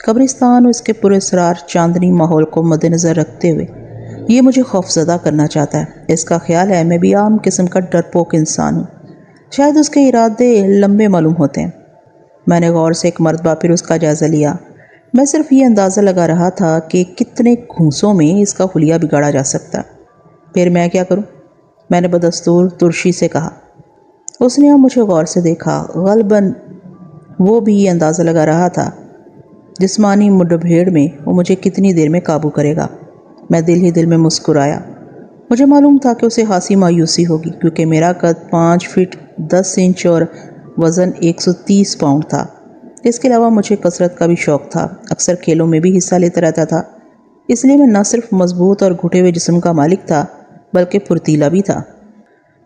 قبرستان اور اس کے پراسرار چاندنی ماحول کو مد نظر رکھتے ہوئے یہ مجھے خوفزدہ کرنا چاہتا ہے۔ اس کا خیال ہے میں بھی عام قسم کا ڈرپوک انسان ہوں، شاید اس کے ارادے لمبے معلوم ہوتے ہیں۔ میں نے غور سے ایک مرتبہ پھر اس کا جائزہ لیا۔ میں صرف یہ اندازہ لگا رہا تھا کہ کتنے گھونسوں میں اس کا حلیہ بگاڑا جا سکتا۔ پھر میں کیا کروں؟ میں نے بدستور ترشی سے کہا۔ اس نے اب مجھے غور سے دیکھا۔ غالباً وہ بھی یہ اندازہ لگا رہا تھا جسمانی مڈبھیڑ میں وہ مجھے کتنی دیر میں قابو کرے گا۔ میں دل ہی دل میں مسکرایا۔ مجھے معلوم تھا کہ اسے خاصی مایوسی ہوگی، کیونکہ میرا قد 5 فٹ 10 انچ اور وزن 130 پاؤنڈ تھا۔ اس کے علاوہ مجھے کثرت کا بھی شوق تھا، اکثر کھیلوں میں بھی حصہ لیتا رہتا تھا۔ اس لیے میں نہ صرف مضبوط اور گھٹے ہوئے جسم کا مالک تھا بلکہ پھرتیلا بھی تھا۔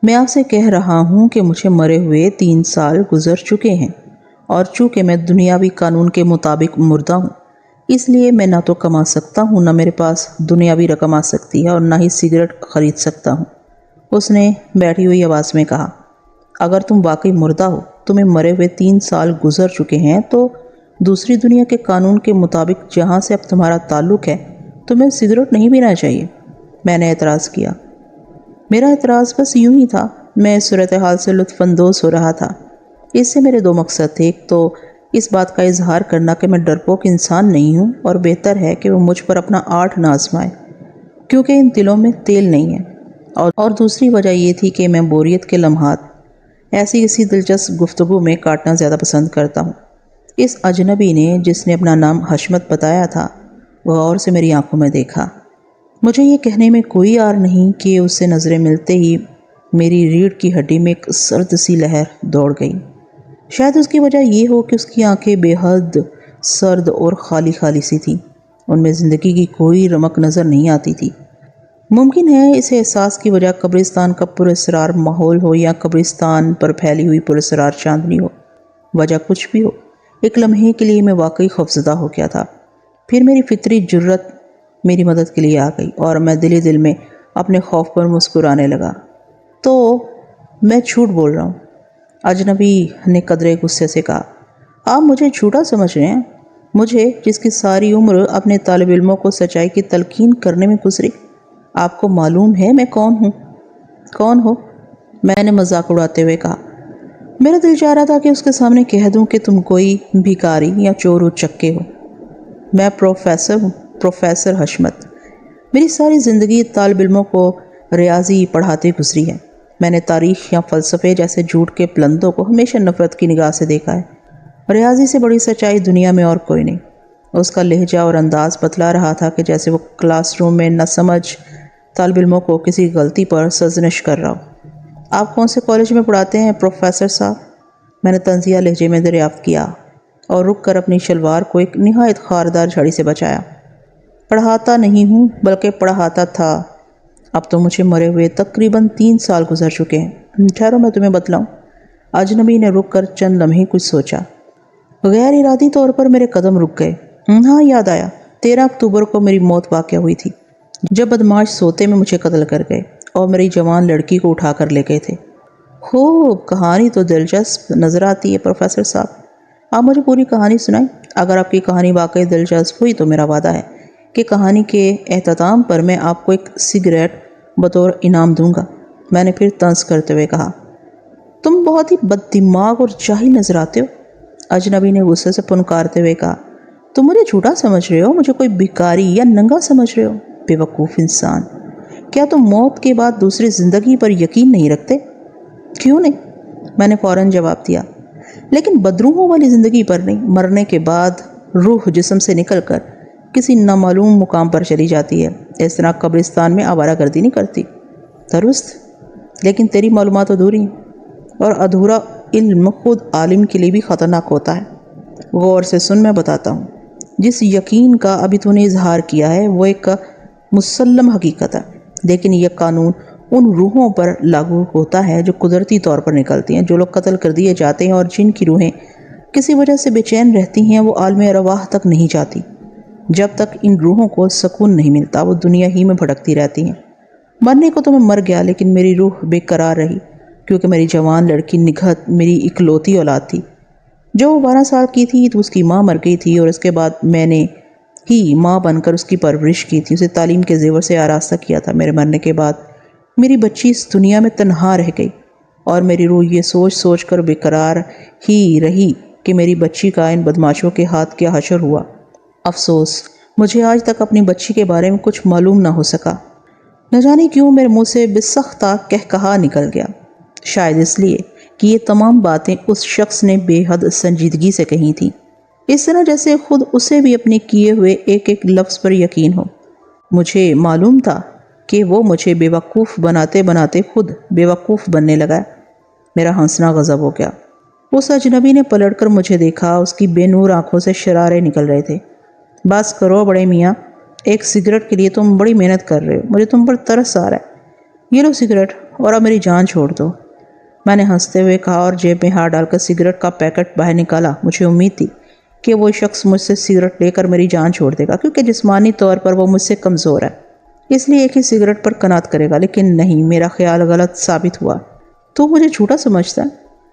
میں آپ سے کہہ رہا ہوں کہ مجھے مرے ہوئے 3 سال گزر چکے ہیں، اور چونکہ میں دنیاوی قانون کے مطابق مردہ ہوں، اس لیے میں نہ تو کما سکتا ہوں، نہ میرے پاس دنیاوی رقم آ سکتی ہے، اور نہ ہی سگریٹ خرید سکتا ہوں۔ اس نے بیٹھی ہوئی آواز میں کہا، اگر تم واقعی مردہ ہو، تمہیں مرے ہوئے 3 سال گزر چکے ہیں، تو دوسری دنیا کے قانون کے مطابق جہاں سے اب تمہارا تعلق ہے تمہیں سگریٹ نہیں پینا چاہیے۔ میں نے اعتراض کیا۔ میرا اعتراض بس یوں ہی تھا، میں اس صورتحال سے لطف اندوز ہو رہا تھا۔ اس سے میرے 2 مقصد تھے۔ ایک تو اس بات کا اظہار کرنا کہ میں ڈرپوک انسان نہیں ہوں، اور بہتر ہے کہ وہ مجھ پر اپنا آٹھ نہ آزمائے کیونکہ ان دلوں میں تیل نہیں ہے، اور دوسری وجہ یہ تھی کہ میں بوریت کے لمحات ایسی کسی دلچسپ گفتگو میں کاٹنا زیادہ پسند کرتا ہوں۔ اس اجنبی نے، جس نے اپنا نام حشمت بتایا تھا، غور سے میری آنکھوں میں دیکھا۔ مجھے یہ کہنے میں کوئی عار نہیں کہ اس سے نظریں ملتے ہی میری ریڑھ کی ہڈی میں ایک سرد سی لہر دوڑ گئی۔ شاید اس کی وجہ یہ ہو کہ اس کی آنکھیں بے حد سرد اور خالی خالی سی تھیں، ان میں زندگی کی کوئی رمق نظر نہیں آتی تھی۔ ممکن ہے اس احساس کی وجہ قبرستان کا پراسرار ماحول ہو، یا قبرستان پر پھیلی ہوئی پراسرار چاندنی ہو۔ وجہ کچھ بھی ہو، ایک لمحے کے لیے میں واقعی خوفزدہ ہو گیا تھا۔ پھر میری فطری جرت میری مدد کے لیے آ گئی، اور میں دل ہی دل میں اپنے خوف پر مسکرانے لگا۔ تو میں جھوٹ بول رہا ہوں، اجنبی نے قدرے غصے سے کہا۔ آپ مجھے جھوٹا سمجھ رہے ہیں؟ مجھے، جس کی ساری عمر اپنے طالب علموں کو سچائی کی تلقین کرنے میں گزری؟ آپ کو معلوم ہے میں کون ہوں؟ کون ہو؟ میں نے مذاق اڑاتے ہوئے کہا۔ میرا دل چاہ رہا تھا کہ اس کے سامنے کہہ دوں کہ تم کوئی بھکاری یا چور اچکے ہو۔ میں پروفیسر ہوں، پروفیسر حشمت۔ میری ساری زندگی طالب علموں کو ریاضی پڑھاتے گزری ہے۔ میں نے تاریخ یا فلسفے جیسے جھوٹ کے پلندوں کو ہمیشہ نفرت کی نگاہ سے دیکھا ہے۔ ریاضی سے بڑی سچائی دنیا میں اور کوئی نہیں۔ اس کا لہجہ اور انداز بتلا رہا تھا کہ جیسے وہ کلاس روم میں نہ سمجھ طالب علموں کو کسی غلطی پر سرزنش کر رہا ہو۔ آپ کون سے کالج میں پڑھاتے ہیں پروفیسر صاحب؟ میں نے طنزیہ لہجے میں دریافت کیا، اور رک کر اپنی شلوار کو ایک نہایت خاردار جھڑی سے بچایا۔ پڑھاتا نہیں ہوں، بلکہ پڑھاتا تھا۔ اب تو مجھے مرے ہوئے تقریباً 3 سال گزر چکے ہیں۔ ٹھہرو میں تمہیں بتلاؤں۔ اجنبی نے رک کر چند لمحے کچھ سوچا۔ غیر ارادی طور پر میرے قدم رک گئے۔ ہاں، یاد آیا، 13 اکتوبر کو میری موت واقع ہوئی تھی، جب بدماش سوتے میں مجھے قتل کر گئے اور میری جوان لڑکی کو اٹھا کر لے گئے تھے۔ خوب، کہانی تو دلچسپ نظر آتی ہے پروفیسر صاحب۔ آپ مجھے پوری کہانی سنائیں۔ اگر آپ کی کہانی واقعی دلچسپ ہوئی تو میرا وعدہ ہے کہ کہانی کے اختتام پر میں آپ کو ایک سگریٹ بطور انعام دوں گا۔ میں نے پھر طنز کرتے ہوئے کہا، تم بہت ہی بد دماغ اور جاہل نظر آتے ہو۔ اجنبی نے غصے سے پنکارتے ہوئے کہا، تم مجھے جھوٹا سمجھ رہے ہو، مجھے کوئی بھکاری یا ننگا سمجھ رہے ہو؟ بے وقوف انسان، کیا تم موت کے بعد دوسری زندگی پر یقین نہیں رکھتے؟ کیوں نہیں؟ میں نے فوراً جواب دیا، لیکن بدروحوں والی زندگی پر نہیں۔ مرنے کے بعد روح جسم سے نکل کر کسی نامعلوم مقام پر چلی جاتی ہے، اس طرح قبرستان میں آوارہ گردی نہیں کرتی۔ درست، لیکن تیری معلومات ادھوری ہیں، اور ادھورا علم خود عالم کے لیے بھی خطرناک ہوتا ہے۔ غور سے سن، میں بتاتا ہوں۔ جس یقین کا ابھی تو نے اظہار کیا ہے وہ ایک مسلم حقیقت ہے، لیکن یہ قانون ان روحوں پر لاگو ہوتا ہے جو قدرتی طور پر نکلتی ہیں۔ جو لوگ قتل کر دیے جاتے ہیں اور جن کی روحیں کسی وجہ سے بے چین رہتی ہیں، وہ عالم ارواح تک نہیں جاتی۔ جب تک ان روحوں کو سکون نہیں ملتا، وہ دنیا ہی میں بھٹکتی رہتی ہیں۔ مرنے کو تو میں مر گیا، لیکن میری روح بے قرار رہی، کیونکہ میری جوان لڑکی نگہت میری اکلوتی اولاد تھی۔ جو وہ 12 سال کی تھی تو اس کی ماں مر گئی تھی، اور اس کے بعد میں نے ہی ماں بن کر اس کی پرورش کی تھی، اسے تعلیم کے زیور سے آراستہ کیا تھا۔ میرے مرنے کے بعد میری بچی اس دنیا میں تنہا رہ گئی، اور میری روح یہ سوچ سوچ کر بیقرار ہی رہی کہ میری بچی کا ان بدماشوں کے ہاتھ کیا حشر ہوا۔ افسوس، مجھے آج تک اپنی بچی کے بارے میں کچھ معلوم نہ ہو سکا۔ نہ جانے کیوں میرے منہ سے بسختہ کہا نکل گیا، شاید اس لیے کہ یہ تمام باتیں اس شخص نے بے حد سنجیدگی سے کہی تھیں، اس طرح جیسے خود اسے بھی اپنے کیے ہوئے ایک ایک لفظ پر یقین ہو۔ مجھے معلوم تھا کہ وہ مجھے بے وقوف بناتے بناتے خود بے وقوف بننے لگا۔ میرا ہنسنا غضب ہو گیا۔ اس اجنبی نے پلٹ کر مجھے دیکھا، اس کی بے نور آنکھوں سے شرارے نکل رہے تھے۔ بس کرو بڑے میاں، ایک سگریٹ کے لیے تم بڑی محنت کر رہے ہو، مجھے تم پر ترس آ رہا ہے، یہ لو سگریٹ اور اب میری جان چھوڑ دو۔ میں نے ہنستے ہوئے کہا اور جیب میں ہاتھ ڈال کر سگریٹ کا پیکٹ باہر نکالا۔ مجھے امید تھی کہ وہ شخص مجھ سے سگریٹ لے کر میری جان چھوڑ دے گا، کیونکہ جسمانی طور پر وہ مجھ سے کمزور ہے، اس لیے ایک ہی سگریٹ پر قناعت کرے گا۔ لیکن نہیں، میرا خیال غلط ثابت ہوا۔ تو مجھے جھوٹا سمجھتا ہے؟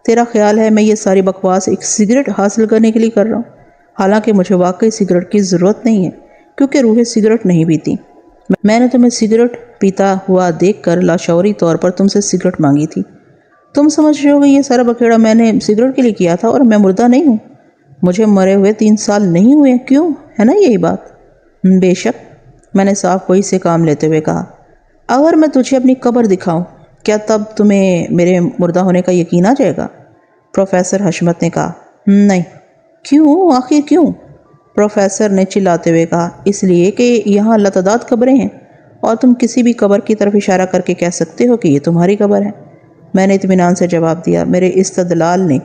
تیرا خیال ہے میں یہ ساری بکواس ایک سگریٹ حاصل کرنے کے لیے کر رہا ہوں، حالانکہ مجھے واقعی سگریٹ کی ضرورت نہیں ہے، کیونکہ روحیں سگریٹ نہیں پیتی۔ میں نے تمہیں سگریٹ پیتا ہوا دیکھ کر لاشعوری طور پر تم سے سگریٹ مانگی تھی۔ تم سمجھ رہے ہو کہ یہ سارا بکھیڑا میں نے سگریٹ کے لیے کیا تھا، اور میں مردہ نہیں ہوں، مجھے مرے ہوئے 3 سال نہیں ہوئے، کیوں ہے نا یہی بات؟ بے شک، میں نے صاف کوئی سے کام لیتے ہوئے کہا۔ اگر میں تجھے اپنی قبر دکھاؤں، کیا تب تمہیں میرے مردہ ہونے کا یقین آ جائے گا؟ پروفیسر حشمت نے کہا۔ نہیں۔ کیوں؟ آخر کیوں؟ پروفیسر نے چلاتے ہوئے کہا۔ اس لیے کہ یہاں لاتعداد قبریں ہیں، اور تم کسی بھی قبر کی طرف اشارہ کر کے کہہ سکتے ہو کہ یہ تمہاری قبر ہے۔ میں نے اطمینان سے جواب دیا۔ میرے استدلال نے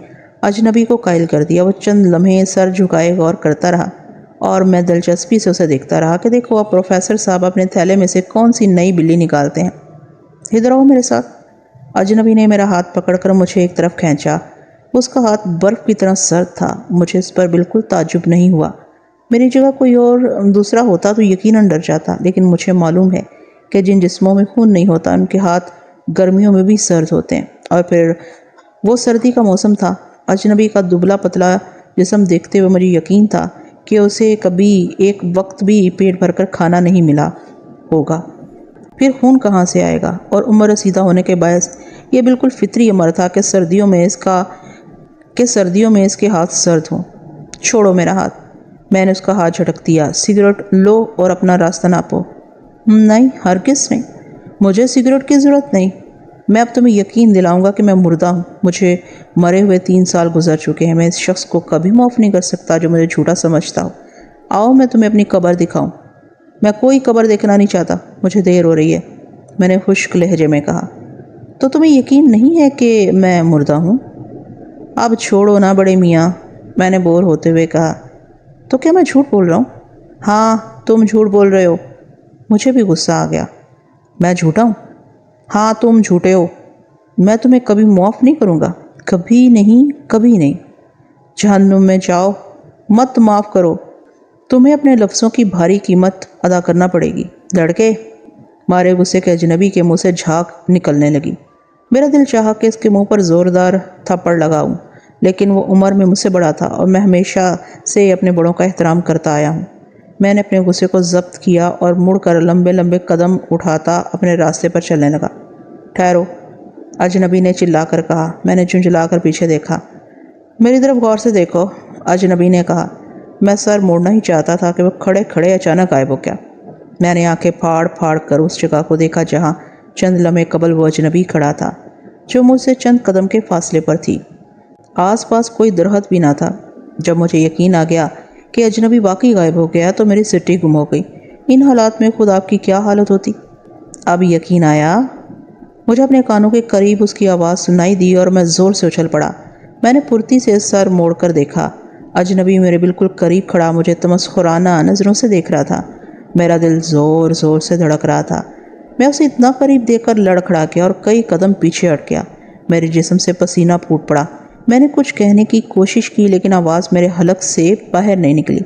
اجنبی کو قائل کر دیا۔ وہ چند لمحے سر جھکائے غور کرتا رہا، اور میں دلچسپی سے اسے دیکھتا رہا کہ دیکھو اب پروفیسر صاحب اپنے تھیلے میں سے کون سی نئی بلی نکالتے ہیں۔ ادھر آؤ میرے ساتھ۔ اجنبی نے میرا ہاتھ پکڑ کر مجھے ایک طرف کھینچا۔ اس کا ہاتھ برف کی طرح سرد تھا۔ مجھے اس پر بالکل تعجب نہیں ہوا۔ میری جگہ کوئی اور دوسرا ہوتا تو یقیناً ڈر جاتا، لیکن مجھے معلوم ہے کہ جن جسموں میں خون نہیں ہوتا ان کے ہاتھ گرمیوں میں بھی سرد ہوتے ہیں، اور پھر وہ سردی کا موسم تھا۔ اجنبی کا دبلا پتلا جسم دیکھتے ہوئے مجھے یقین تھا کہ اسے کبھی ایک وقت بھی پیٹ بھر کر کھانا نہیں ملا ہوگا، پھر خون کہاں سے آئے گا؟ اور عمر رسیدہ ہونے کے باعث یہ بالکل فطری امر تھا کہ سردیوں میں اس کے ہاتھ سرد ہوں۔ چھوڑو میرا ہاتھ۔ میں نے اس کا ہاتھ جھٹک دیا۔ سگریٹ لو اور اپنا راستہ ناپو۔ نہیں، ہرگز نہیں، مجھے سگریٹ کی ضرورت نہیں۔ میں اب تمہیں یقین دلاؤں گا کہ میں مردہ ہوں۔ مجھے مرے ہوئے 3 سال گزر چکے ہیں۔ میں اس شخص کو کبھی معاف نہیں کر سکتا جو مجھے جھوٹا سمجھتا ہو۔ آؤ میں تمہیں اپنی قبر دکھاؤں۔ میں کوئی قبر دیکھنا نہیں چاہتا، مجھے دیر ہو رہی ہے، میں نے خشک لہجے میں کہا۔ تو تمہیں یقین نہیں ہے کہ میں مردہ ہوں؟ اب چھوڑو نا بڑے میاں، میں نے بور ہوتے ہوئے کہا۔ تو کیا میں جھوٹ بول رہا ہوں؟ ہاں، تم جھوٹ بول رہے ہو۔ مجھے بھی غصہ آ گیا۔ میں جھوٹا ہوں؟ ہاں، تم جھوٹے ہو۔ میں تمہیں کبھی معاف نہیں کروں گا، کبھی نہیں، کبھی نہیں۔ جہنم میں جاؤ، مت معاف کرو۔ تمہیں اپنے لفظوں کی بھاری قیمت ادا کرنا پڑے گی۔ لڑکے، مارے غصے کے اجنبی کے منہ سے جھاگ نکلنے لگی۔ میرا دل چاہا کہ اس کے منہ پر زوردار تھپڑ لگاؤں، لیکن وہ عمر میں مجھ سے بڑا تھا، اور میں ہمیشہ سے اپنے بڑوں کا احترام کرتا آیا ہوں۔ میں نے اپنے غصے کو ضبط کیا اور مڑ کر لمبے لمبے قدم اٹھاتا اپنے راستے پر چلنے لگا۔ ٹھہرو، اجنبی نے چلا کر کہا۔ میں نے جھنجھلا کر پیچھے دیکھا۔ میری طرف غور سے دیکھو، اجنبی نے کہا۔ میں سر موڑنا ہی چاہتا تھا کہ وہ کھڑے کھڑے اچانک غائب ہو گیا۔ میں نے آنکھیں پھاڑ پھاڑ کر اس جگہ کو دیکھا جہاں چند لمحے قبل وہ اجنبی کھڑا تھا، جو مجھ سے چند قدم کے فاصلے پر تھی۔ آس پاس کوئی درخت بھی نہ تھا۔ جب مجھے یقین آ گیا کہ اجنبی واقعی غائب ہو گیا تو میری سٹی گم ہو گئی۔ ان حالات میں خود آپ کی کیا حالت ہوتی؟ اب یقین آیا۔ مجھے اپنے کانوں کے قریب اس کی آواز سنائی دی اور میں زور سے اچھل پڑا۔ میں نے پھرتی سے سر موڑ کر دیکھا۔ اجنبی میرے بالکل قریب کھڑا مجھے تمسخرانہ نظروں سے دیکھ رہا تھا۔ میرا دل زور زور سے دھڑک رہا تھا۔ میں اسے اتنا قریب دیکھ کر لڑکھڑا گیا اور کئی قدم پیچھے ہٹ گیا۔ میرے جسم سے پسینہ پھوٹ پڑا۔ میں نے کچھ کہنے کی کوشش کی، لیکن آواز میرے حلق سے باہر نہیں نکلی۔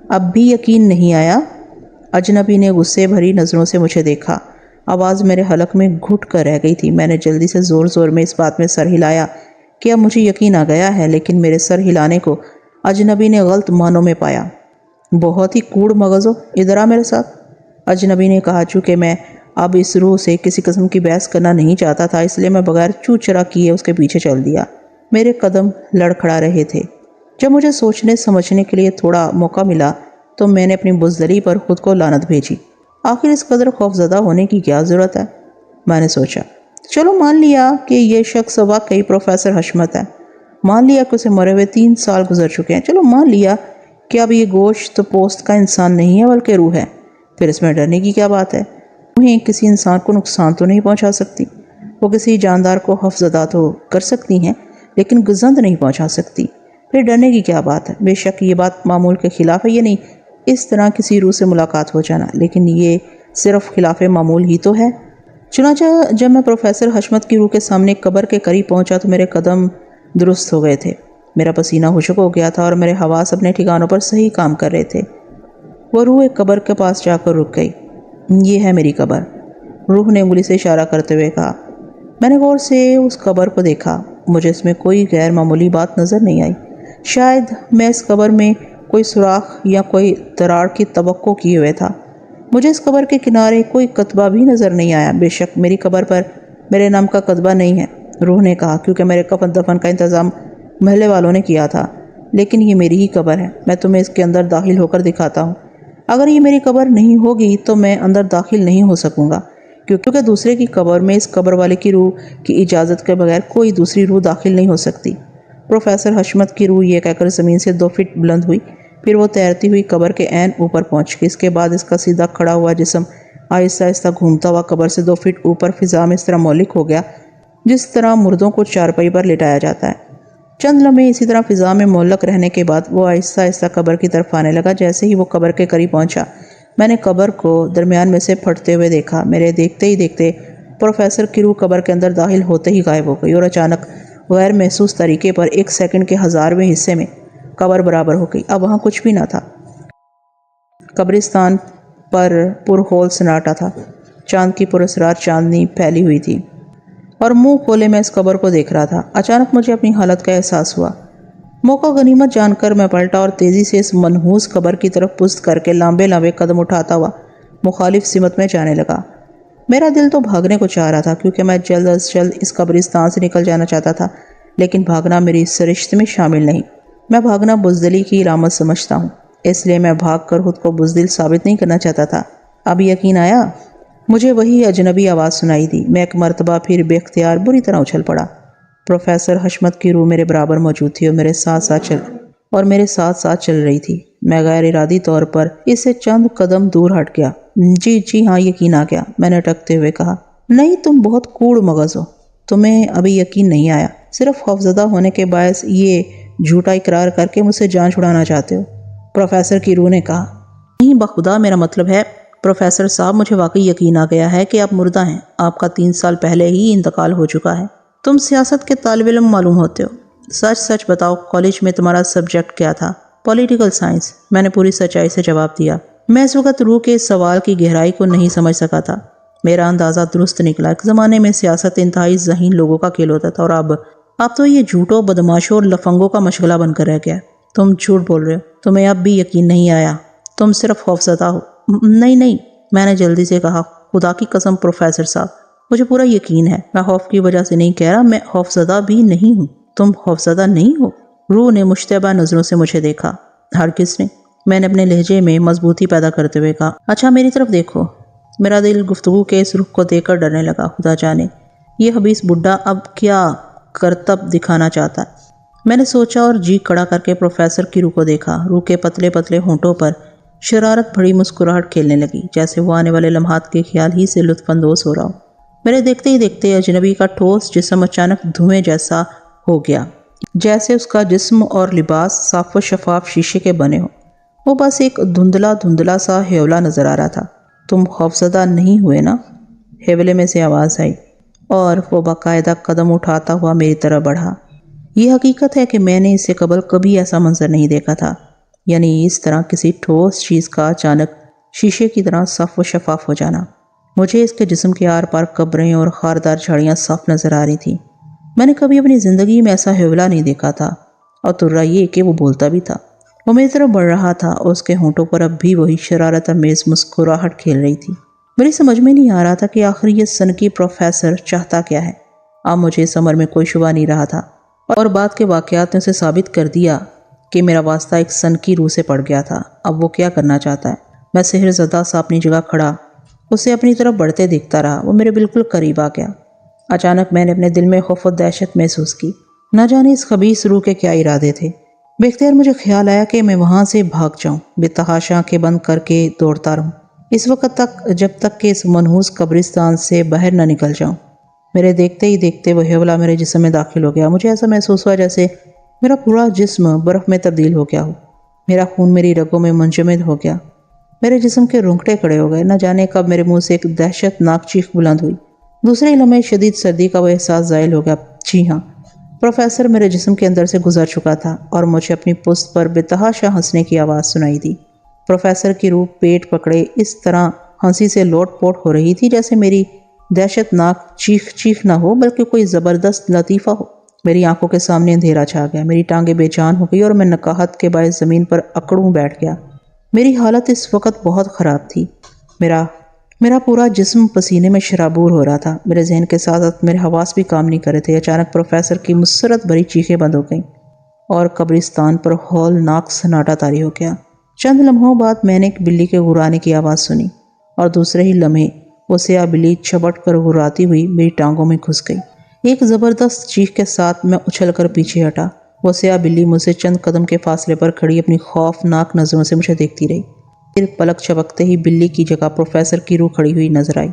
اب بھی یقین نہیں آیا؟ اجنبی نے غصے بھری نظروں سے مجھے دیکھا۔ آواز میرے حلق میں گھٹ کر رہ گئی تھی۔ میں نے جلدی سے زور زور میں اس بات میں سر ہلایا کہ اب مجھے یقین آ گیا ہے، لیکن میرے سر ہلانے کو اجنبی نے غلط معنوں میں پایا۔ بہت ہی کوڑ مغز ہو، ادھر آ میرے ساتھ، اجنبی نے کہا۔ چونکہ میں اب اس روح سے کسی قسم کی بحث کرنا نہیں چاہتا تھا، اس لیے میں بغیر چو چرا کیے اس کے پیچھے چل دیا۔ میرے قدم لڑکھڑا رہے تھے۔ جب مجھے سوچنے سمجھنے کے لیے تھوڑا موقع ملا تو میں نے اپنی بزدلی پر خود کو لعنت بھیجی۔ آخر اس قدر خوفزدہ ہونے کی کیا ضرورت ہے؟ میں نے سوچا۔ چلو مان لیا کہ یہ شخص واقعی پروفیسر حشمت ہے، مان لیا کہ اسے مرے ہوئے 3 سال گزر چکے ہیں، چلو مان لیا کہ اب یہ گوشت پوست کا انسان نہیں ہے بلکہ روح ہے، پھر اس میں ڈرنے کی کیا بات ہے؟ روحیں کسی انسان کو نقصان تو نہیں پہنچا سکتی، وہ کسی جاندار کو خوفزدہ تو کر سکتی ہیں لیکن گزند نہیں پہنچا سکتی، پھر ڈرنے کی کیا بات ہے؟ بے شک یہ بات معمول کے خلاف ہے، یہ نہیں اس طرح کسی روح سے ملاقات ہو جانا، لیکن یہ صرف خلاف معمول ہی تو ہے۔ چنانچہ جب میں پروفیسر حشمت کی روح کے سامنے قبر کے قریب پہنچا تو میرے قدم درست ہو گئے تھے، میرا پسینہ خشک ہو گیا تھا اور میرے حواس اپنے ٹھکانوں پر صحیح کام کر رہے تھے۔ وہ روح ایک قبر کے پاس جا کر رک گئی۔ یہ ہے میری قبر، روح نے انگلی سے اشارہ کرتے ہوئے کہا۔ میں نے غور سے اس قبر کو دیکھا، مجھے اس میں کوئی غیر معمولی بات نظر نہیں آئی۔ شاید میں اس قبر میں کوئی سوراخ یا کوئی دراڑ کی توقع کیے ہوئے تھا۔ مجھے اس قبر کے کنارے کوئی کتبہ بھی نظر نہیں آیا۔ بے شک میری قبر پر میرے نام کا کتبہ نہیں ہے، روح نے کہا، کیونکہ میرے کفن دفن کا انتظام محلے والوں نے کیا تھا، لیکن یہ میری ہی قبر ہے، میں تمہیں اس کے اندر داخل ہو کر دکھاتا ہوں۔ اگر یہ میری قبر نہیں ہوگی تو میں اندر داخل نہیں ہو سکوں گا، کیونکہ دوسرے کی قبر میں اس قبر والے کی روح کی اجازت کے بغیر کوئی دوسری روح داخل نہیں ہو سکتی۔ پروفیسر حشمت کی روح یہ کہہ کر زمین سے 2 فٹ بلند ہوئی، پھر وہ تیرتی ہوئی قبر کے عین اوپر پہنچ گئی۔ اس کے بعد اس کا سیدھا کھڑا ہوا جسم آہستہ آہستہ گھومتا ہوا قبر سے 2 فٹ اوپر فضا میں اس طرح معلق ہو گیا جس طرح مردوں کو چارپائی پر لٹایا جاتا ہے۔ چند لمحے اسی طرح فضا میں معلق رہنے کے بعد وہ آہستہ آہستہ قبر کی طرف آنے لگا۔ جیسے ہی وہ قبر کے قریب پہنچا میں نے قبر کو درمیان میں سے پھٹتے ہوئے دیکھا۔ میرے دیکھتے ہی دیکھتے پروفیسر کی روح قبر کے اندر داخل ہوتے ہی غائب ہو گئی اور اچانک غیر محسوس طریقے پر 1 سیکنڈ کے 1000ویں حصے میں قبر برابر ہو گئی۔ اب وہاں کچھ بھی نہ تھا۔ قبرستان پر پرہول سناٹا تھا، چاند کی پراسرار چاندنی پھیلی ہوئی تھی اور منہ کھولے میں اس قبر کو دیکھ رہا تھا۔ اچانک مجھے اپنی حالت کا احساس ہوا۔ موقع غنیمت جان کر میں پلٹا اور تیزی سے اس منحوس قبر کی طرف پست کر کے لمبے لمبے قدم اٹھاتا ہوا مخالف سمت میں جانے لگا۔ میرا دل تو بھاگنے کو چاہ رہا تھا کیونکہ میں جلد از جلد اس قبرستان سے نکل جانا چاہتا تھا، لیکن بھاگنا میری اس سرشت میں شامل نہیں۔ میں بھاگنا بزدلی کی علامت سمجھتا ہوں، اس لیے میں بھاگ کر خود کو بزدل ثابت نہیں کرنا چاہتا تھا۔ اب یقین آیا؟ مجھے وہی اجنبی آواز سنائی دی۔ میں ایک مرتبہ پھر بے اختیار بری طرح اچھل پڑا۔ پروفیسر حشمت کی روح میرے برابر موجود تھی اور میرے ساتھ ساتھ چل رہی تھی۔ میں غیر ارادی طور پر اس سے چند قدم دور ہٹ گیا۔ جی ہاں، یقین آ گیا، میں نے اٹکتے ہوئے کہا۔ نہیں، تم بہت کوڑ مغز ہو، تمہیں ابھی یقین نہیں آیا، صرف خوفزدہ ہونے کے باعث یہ جھوٹا اقرار کر کے مجھ سے جان چھڑانا چاہتے ہو، پروفیسر کی روح نے کہا۔ نہیں بخدا، میرا مطلب ہے پروفیسر صاحب، مجھے واقعی یقین آ گیا ہے کہ آپ مردہ ہیں، آپ کا 3 سال پہلے ہی انتقال ہو چکا ہے۔ تم سیاست کے طالب علم معلوم ہوتے ہو، سچ بتاؤ، کالج میں تمہارا سبجیکٹ کیا تھا؟ پولیٹیکل سائنس، میں نے پوری سچائی سے جواب دیا۔ میں اس وقت روح کے سوال کی گہرائی کو نہیں سمجھ سکا تھا۔ میرا اندازہ درست نکلا۔ ایک زمانے میں سیاست انتہائی ذہین لوگوں کا کھیل ہوتا تھا اور اب تو یہ جھوٹوں، بدماشوں اور لفنگوں کا مشغلہ بن کر رہ گیا۔ تم جھوٹ بول رہے ہو، تمہیں اب بھی یقین نہیں آیا، تم صرف خوفزدہ ہو۔ نہیں، میں نے جلدی سے کہا، خدا کی قسم پروفیسر صاحب، مجھے پورا یقین ہے، میں خوف کی وجہ سے نہیں کہہ رہا، میں خوفزدہ بھی نہیں ہوں۔ تم خوفزدہ نہیں ہو؟ روح نے مشتبہ نظروں سے مجھے دیکھا۔ ہرگز نہیں، میں نے اپنے لہجے میں مضبوطی پیدا کرتے ہوئے کہا۔ اچھا میری طرف دیکھو۔ میرا دل گفتگو کے اس رخ کو دیکھ کر ڈرنے لگا۔ خدا جانے یہ حبیث بڈھا اب کیا کرتب دکھانا چاہتا ہے۔ میں نے سوچا اور جی کڑا کر کے پروفیسر کی روح کو دیکھا۔ روح کے پتلے پتلے ہونٹوں پر شرارت بھری مسکراہٹ کھیلنے لگی، جیسے وہ آنے والے لمحات کے خیال ہی سے لطف اندوز ہو رہا ہو۔ میرے دیکھتے ہی دیکھتے اجنبی کا ٹھوس جسم اچانک دھوئیں جیسا ہو گیا، جیسے اس کا جسم اور لباس صاف و شفاف شیشے کے بنے ہو۔ وہ بس ایک دھندلا سا ہیولا نظر آ رہا تھا۔ تم خوفزدہ نہیں ہوئے نا؟ ہیولے میں سے آواز آئی اور وہ باقاعدہ قدم اٹھاتا ہوا میری طرف بڑھا۔ یہ حقیقت ہے کہ میں نے اس سے قبل کبھی ایسا منظر نہیں دیکھا تھا، یعنی اس طرح کسی ٹھوس چیز کا اچانک شیشے کی طرح صاف و شفاف ہو جانا۔ مجھے اس کے جسم کے آر پار قبریں اور خاردار جھاڑیاں صاف نظر آ رہی تھیں۔ میں نے کبھی اپنی زندگی میں ایسا حیولہ نہیں دیکھا تھا، اور ترا یہ کہ وہ بولتا بھی تھا۔ وہ میری طرف بڑھ رہا تھا اور اس کے ہونٹوں پر اب بھی وہی شرارت امیز مسکراہٹ کھیل رہی تھی۔ میری سمجھ میں نہیں آ رہا تھا کہ آخر یہ سنکی پروفیسر چاہتا کیا ہے۔ اب مجھے اس امر میں کوئی شبہ نہیں رہا تھا، اور بعد کے واقعات نے اسے ثابت کر دیا کہ میرا واسطہ ایک سنکی روح سے پڑ گیا تھا۔ اب وہ کیا کرنا چاہتا ہے؟ میں سحر زدہ سا اپنی جگہ کھڑا اسے اپنی طرف بڑھتے دیکھتا رہا۔ وہ میرے بالکل قریب آ گیا۔ اچانک میں نے اپنے دل میں خوف و دہشت محسوس کی۔ نہ جانے اس خبیث روح کے کیا ارادے تھے۔ بے اختیار مجھے خیال آیا کہ میں وہاں سے بھاگ جاؤں، بے تحاشا آنکھیں بند کر کے دوڑتا رہوں، اس وقت تک جب تک کہ اس منحوس قبرستان سے باہر نہ نکل جاؤں۔ میرے دیکھتے ہی دیکھتے وہ حیولہ میرے جسم میں داخل ہو گیا۔ مجھے ایسا محسوس ہوا جیسے میرا پورا جسم برف میں تبدیل ہو گیا ہو۔ میرا خون میری رگوں میں منجمد ہو گیا۔ میرے جسم کے رونگٹے کھڑے ہو گئے۔ نہ جانے کب میرے منہ سے ایک دہشت ناک چیخ بلند ہوئی۔ دوسرے ہی لمحے شدید سردی کا وہ احساس زائل ہو گیا۔ جی ہاں، پروفیسر میرے جسم کے اندر سے گزر چکا تھا اور مجھے اپنی پشت پر بے تحاشا ہنسنے کی آواز سنائی دی۔ پروفیسر کی روح پیٹ پکڑے اس طرح ہنسی سے لوٹ پوٹ ہو رہی تھی جیسے میری دہشت ناک چیخ نہ ہو بلکہ کوئی زبردست لطیفہ ہو۔ میری آنکھوں کے سامنے اندھیرا چھا گیا، میری ٹانگیں بے جان ہو گئی اور میں نقاہت کے باعث زمین پر اکڑوں بیٹھ گیا۔ میری حالت اس وقت بہت خراب تھی۔ میرا پورا جسم پسینے میں شرابور ہو رہا تھا۔ میرے ذہن کے ساتھ میرے حواس بھی کام نہیں کر رہے تھے۔ اچانک پروفیسر کی مسرت بھری چیخیں بند ہو گئیں اور قبرستان پر ہولناک سناٹا طاری ہو گیا۔ چند لمحوں بعد میں نے ایک بلی کے گھرانے کی آواز سنی اور دوسرے ہی لمحے وہ سیاہ بلی چھپٹ کر گھراتی ہوئی میری ٹانگوں میں گھس گئی۔ ایک زبردست چیخ کے ساتھ میں اچھل کر پیچھے ہٹا۔ وہ سیاہ بلی مجھ سے چند قدم کے فاصلے پر کھڑی اپنی خوفناک نظروں سے مجھے دیکھتی رہی۔ پھر پلک جھپکتے ہی بلی کی جگہ پروفیسر کی روح کھڑی ہوئی نظر آئی۔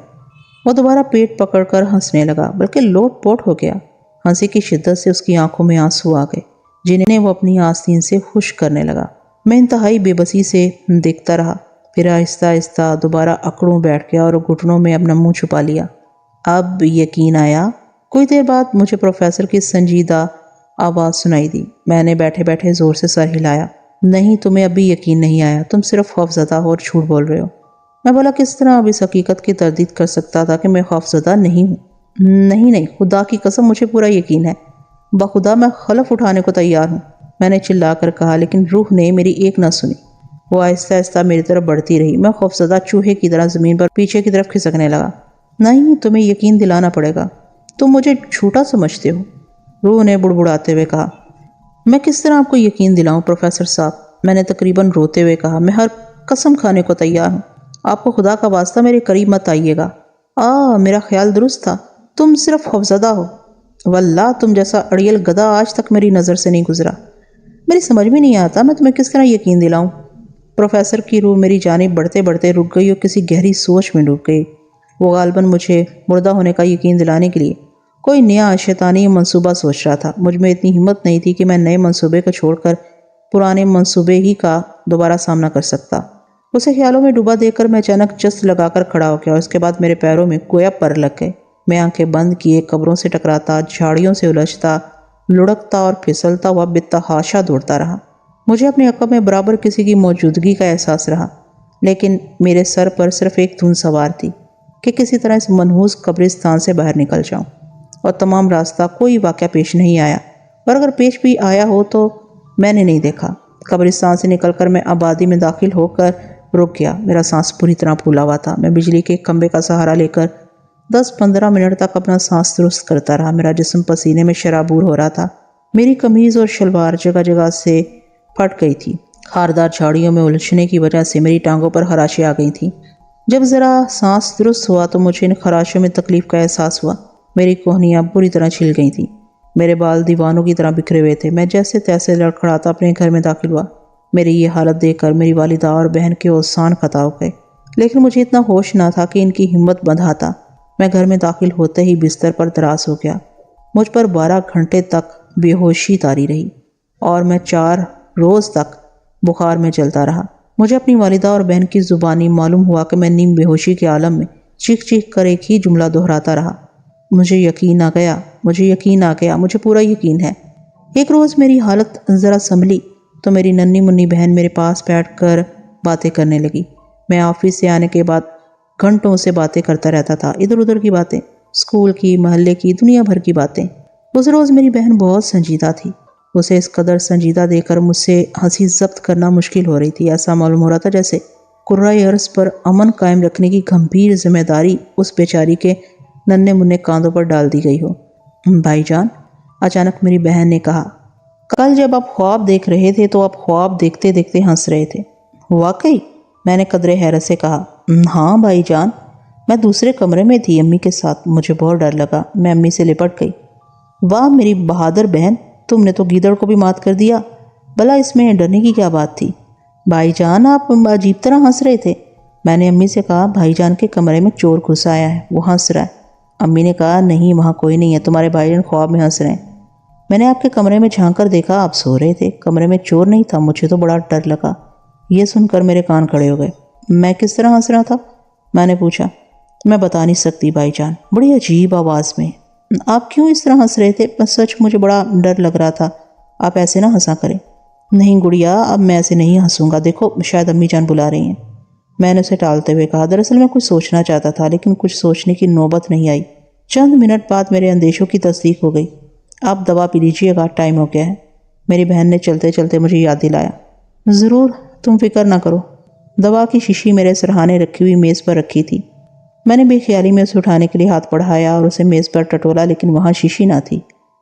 وہ دوبارہ پیٹ پکڑ کر ہنسنے لگا، بلکہ لوٹ پوٹ ہو گیا۔ ہنسی کی شدت سے اس کی آنکھوں میں آنسو آ گئے جنہیں وہ اپنی آستین سے خشک کرنے لگا۔ میں انتہائی بے بسی سے دیکھتا رہا، پھر آہستہ آہستہ دوبارہ اکڑوں بیٹھ گیا اور گھٹنوں میں اپنا منہ چھپا لیا۔ اب یقین آیا؟ کچھ دیر بعد مجھے پروفیسر کی سنجیدہ آواز سنائی دی۔ میں نے بیٹھے بیٹھے زور سے سر ہلایا۔ نہیں، تمہیں ابھی یقین نہیں آیا، تم صرف خوفزدہ ہو اور جھوٹ بول رہے ہو۔ میں بولا، کس طرح اب اس حقیقت کی تردید کر سکتا تھا کہ میں خوفزدہ نہیں ہوں؟ نہیں، خدا کی قسم مجھے پورا یقین ہے، بخدا میں خلف اٹھانے کو تیار ہوں، میں نے چلا کر کہا، لیکن روح نے میری ایک نہ سنی۔ وہ آہستہ آہستہ میری طرف بڑھتی رہی۔ میں خوفزدہ چوہے کی طرح زمین پر پیچھے کی طرف کھسکنے لگا۔ نہیں، تمہیں یقین دلانا پڑے گا، تم مجھے جھوٹا سمجھتے ہو، روح نے بڑبڑاتے ہوئے کہا۔ میں کس طرح آپ کو یقین دلاؤں پروفیسر صاحب؟ میں نے تقریباً روتے ہوئے کہا۔ میں ہر قسم کھانے کو تیار ہوں، آپ کو خدا کا واسطہ میرے قریب مت آئیے گا۔ میرا خیال درست تھا، تم صرف خوفزدہ ہو، واللہ تم جیسا اڑیل گدھا آج تک میری نظر سے نہیں گزرا۔ میری سمجھ میں نہیں آتا میں تمہیں کس طرح یقین دلاؤں۔ پروفیسر کی روح میری جانب بڑھتے بڑھتے رک گئی اور کسی گہری سوچ میں ڈوب گئی۔ وہ غالباً مجھے مردہ ہونے کا یقین دلانے کے لیے کوئی نیا شیطانی منصوبہ سوچ رہا تھا۔ مجھ میں اتنی ہمت نہیں تھی کہ میں نئے منصوبے کو چھوڑ کر پرانے منصوبے ہی کا دوبارہ سامنا کر سکتا۔ اسے خیالوں میں ڈوبا دیکھ کر میں اچانک جست لگا کر کھڑا ہو گیا اور اس کے بعد میرے پیروں میں گویا پر لگ گئے۔ میں آنکھیں بند کیے قبروں سے ٹکراتا، جھاڑیوں سے الجھتا، لڑکتا اور پھسلتا ہوا بے تحاشا دوڑتا رہا۔ مجھے اپنے عقب میں برابر کسی کی موجودگی کا احساس رہا، لیکن میرے سر پر صرف ایک دھن سوار تھی کہ کسی طرح اس منحوس قبرستان سے باہر نکل جاؤں، اور تمام راستہ کوئی واقعہ پیش نہیں آیا، اور اگر پیش بھی آیا ہو تو میں نے نہیں دیکھا۔ قبرستان سے نکل کر میں آبادی میں داخل ہو کر رک گیا۔ میرا سانس پوری طرح پھولا ہوا تھا۔ میں بجلی کے کھمبے کا سہارا لے کر 10-15 منٹ تک اپنا سانس درست کرتا رہا۔ میرا جسم پسینے میں شرابور ہو رہا تھا۔ میری قمیض اور شلوار جگہ جگہ سے پھٹ گئی تھی۔ خاردار جھاڑیوں میں الجھنے کی وجہ سے میری ٹانگوں پر خراشیں آ گئی تھیں۔ جب ذرا سانس درست ہوا تو مجھے ان خراشوں میں تکلیف کا احساس ہوا۔ میری کوہنیاں بری طرح چھل گئی تھیں۔ میرے بال دیوانوں کی طرح بکھرے ہوئے تھے۔ میں جیسے تیسے لڑکھڑاتا اپنے گھر میں داخل ہوا۔ میری یہ حالت دیکھ کر میری والدہ اور بہن کے اوسان خطا ہو گئے، لیکن مجھے اتنا ہوش نہ تھا کہ ان کی ہمت بندھاتا۔ میں گھر میں داخل ہوتے ہی بستر پر دراز ہو گیا۔ مجھ پر 12 گھنٹے تک بے ہوشی طاری رہی اور میں 4 روز تک بخار میں چلتا رہا۔ مجھے اپنی والدہ اور بہن کی زبانی معلوم ہوا کہ میں نیم بے ہوشی کے عالم میں چیخ چیخ کر ایک ہی جملہ دہراتا رہا، مجھے یقین آ گیا، مجھے یقین آ گیا، مجھے پورا یقین ہے۔ ایک روز میری حالت ذرا سنبھلی تو میری ننھی منی بہن میرے پاس بیٹھ کر باتیں کرنے لگی۔ میں آفس سے آنے کے بعد گھنٹوں سے باتیں کرتا رہتا تھا، ادھر ادھر کی باتیں، اسکول کی، محلے کی، دنیا بھر کی باتیں۔ اس روز میری بہن بہت سنجیدہ تھی. اسے اس قدر سنجیدہ دیکھ کر مجھ سے ہنسی ضبط کرنا مشکل ہو رہی تھی. ایسا معلوم ہو رہا تھا جیسے کرۂ ارض پر امن قائم رکھنے کی گھمبیر ذمہ داری اس بیچاری کے ننھے منھے کاندھوں پر ڈال دی گئی ہو. بھائی جان، اچانک میری بہن نے کہا، کل جب آپ خواب دیکھ رہے تھے تو آپ خواب دیکھتے دیکھتے ہنس رہے تھے. واقعی؟ میں نے قدرے حیرت سے کہا. ہاں بھائی جان، میں دوسرے کمرے میں تھی امی کے ساتھ. مجھے بہت ڈر لگا. میں امی سے لپٹ گئی. واہ میری بہادر بہن، تم نے تو گیدڑ کو بھی مات کر دیا. بھلا اس میں ڈرنے کی کیا بات تھی؟ بھائی جان آپ عجیب طرح ہنس رہے تھے. میں نے امی سے کہا، بھائی جان کے کمرے میں چور گھس آیا ہے، وہ ہنس رہا ہے. امی نے کہا، نہیں وہاں کوئی نہیں ہے، تمہارے بھائی جان خواب میں ہنس رہے ہیں. میں نے آپ کے کمرے میں جھانک کر دیکھا، آپ سو رہے تھے. کمرے میں چور نہیں تھا. مجھے تو بڑا ڈر لگا. یہ سن کر میرے کان کھڑے ہو گئے. میں کس طرح ہنس رہا تھا؟ میں نے پوچھا. میں بتا نہیں سکتی بھائی جان، بڑی عجیب آواز میں. آپ کیوں اس طرح ہنس رہے تھے؟ بس سچ مجھے بڑا ڈر لگ رہا تھا. آپ ایسے نہ ہنسا کریں. نہیں گڑیا، اب میں ایسے نہیں ہنسوں گا. دیکھو شاید امی جان بلا رہی ہیں. میں نے اسے ٹالتے ہوئے کہا. دراصل میں کچھ سوچنا چاہتا تھا لیکن کچھ سوچنے کی نوبت نہیں آئی. چند منٹ بعد میرے اندیشوں کی تصدیق ہو گئی. آپ دوا پی لیجیے گا، ٹائم ہو گیا ہے. میری بہن نے چلتے چلتے مجھے یاد دلایا. ضرور، تم فکر نہ کرو. دوا کی شیشی میرے سرہانے رکھی ہوئی میز پر رکھی تھی. میں نے بے خیالی میں اسے اٹھانے کے لیے ہاتھ بڑھایا اور اسے میز پر ٹٹولا، لیکن وہاں شیشی نہ تھی.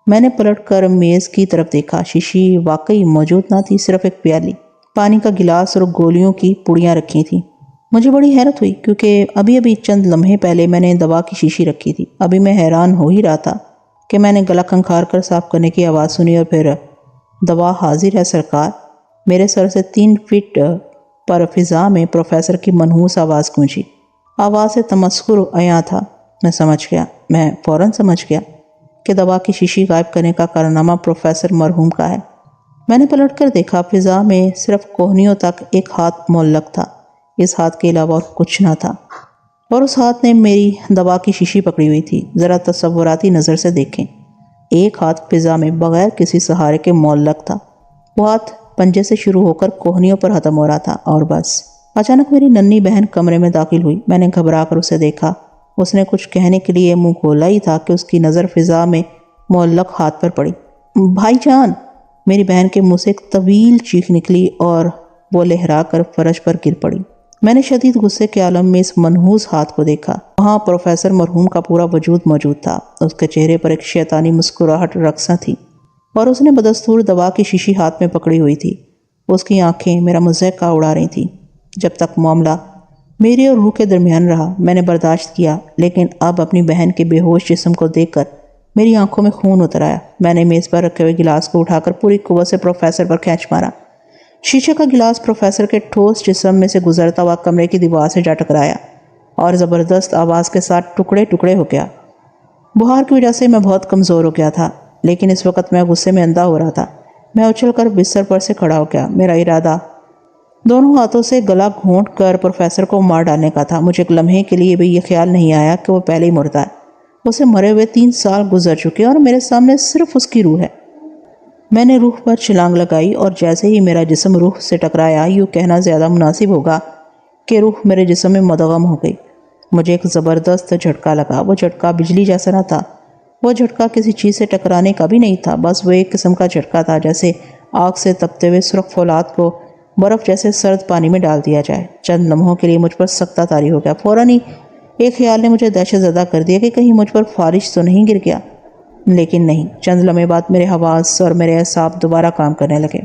میں نے پلٹ کر میز کی طرف دیکھا. شیشی واقعی موجود نہ تھی، صرف ایک پیالی، پانی کا گلاس اور گولیوں کی پڑیاں رکھی تھیں. مجھے بڑی حیرت ہوئی کیونکہ ابھی چند لمحے پہلے میں نے دوا کی شیشی رکھی تھی. ابھی میں حیران ہو ہی رہا تھا کہ میں نے گلا کھنکھار کر صاف کرنے کی آواز سنی اور پھر دوا حاضر ہے سرکار. میرے سر سے 3 فٹ پر فضا میں پروفیسر کی منحوس آواز گونجی. آواز سے تمسخر عیاں تھا. میں فوراً سمجھ گیا کہ دوا کی شیشی غائب کرنے کا کارنامہ پروفیسر مرحوم کا ہے. میں نے پلٹ کر دیکھا. فضا میں صرف کوہنیوں تک ایک ہاتھ معلق تھا. اس ہاتھ کے علاوہ اور کچھ نہ تھا، اور اس ہاتھ نے میری دوا کی شیشی پکڑی ہوئی تھی. ذرا تصوراتی نظر سے دیکھیں. ایک ہاتھ فضا میں بغیر کسی سہارے کے معلق تھا. وہ ہاتھ پنجے سے شروع ہو کر کوہنیوں پر ختم ہو رہا تھا، اور بس. اچانک میری ننھی بہن کمرے میں داخل ہوئی. میں نے گھبرا کر اسے دیکھا. اس نے کچھ کہنے کے لیے منہ کھولا ہی تھا کہ اس کی نظر فضا میں معلق ہاتھ پر پڑی. بھائی جان! میری بہن کے منہ سے ایک طویل چیخ نکلی اور وہ لہرا کر فرش پر گر پڑی. میں نے شدید غصے کے عالم میں اس منحوس ہاتھ کو دیکھا. وہاں پروفیسر مرحوم کا پورا وجود موجود تھا. اس کے چہرے پر ایک شیطانی مسکراہٹ رقصاں تھی اور اس نے بدستور دوا کی شیشی ہاتھ میں پکڑی ہوئی تھی. اس کی آنکھیں میرا مضحکہ اڑا رہی تھیں. جب تک معاملہ میرے اور روح کے درمیان رہا میں نے برداشت کیا، لیکن اب اپنی بہن کے بے ہوش جسم کو دیکھ کر میری آنکھوں میں خون اتر آیا. میں نے میز پر رکھے ہوئے گلاس کو اٹھا کر پوری قوت سے پروفیسر پر کھینچ مارا. شیشے کا گلاس پروفیسر کے ٹھوس جسم میں سے گزرتا ہوا کمرے کی دیوار سے جا ٹکرایا اور زبردست آواز کے ساتھ ٹکڑے ٹکڑے ہو گیا. بخار کی وجہ سے میں بہت کمزور ہو گیا تھا، لیکن اس وقت میں غصے میں اندھا ہو رہا تھا. میں اچھل کر بستر پر سے کھڑا ہو گیا. میرا ارادہ دونوں ہاتھوں سے گلا گھونٹ کر پروفیسر کو مار ڈالنے کا تھا. مجھے ایک لمحے کے لیے بھی یہ خیال نہیں آیا کہ وہ پہلے ہی مردہ ہے. اسے مرے ہوئے 3 سال گزر چکے اور میرے سامنے صرف اس کی روح ہے. میں نے روح پر چھلانگ لگائی اور جیسے ہی میرا جسم روح سے ٹکرایا، یوں کہنا زیادہ مناسب ہوگا کہ روح میرے جسم میں مدغم ہو گئی. مجھے ایک زبردست جھٹکا لگا. وہ جھٹکا بجلی جیسا نہ تھا. وہ جھٹکا کسی چیز سے ٹکرانے کا بھی نہیں تھا. بس وہ ایک قسم کا جھٹکا تھا جیسے آگ سے تپتے ہوئے سرخ فولاد کو برف جیسے سرد پانی میں ڈال دیا جائے. چند لمحوں کے لیے مجھ پر سختہ طاری ہو گیا. فوراً ہی ایک خیال نے مجھے دہشت زدہ کر دیا کہ کہیں مجھ پر فارش تو نہیں گر گیا. لیکن نہیں. چند لمحے بعد میرے حواس اور میرے اعصاب دوبارہ کام کرنے لگے،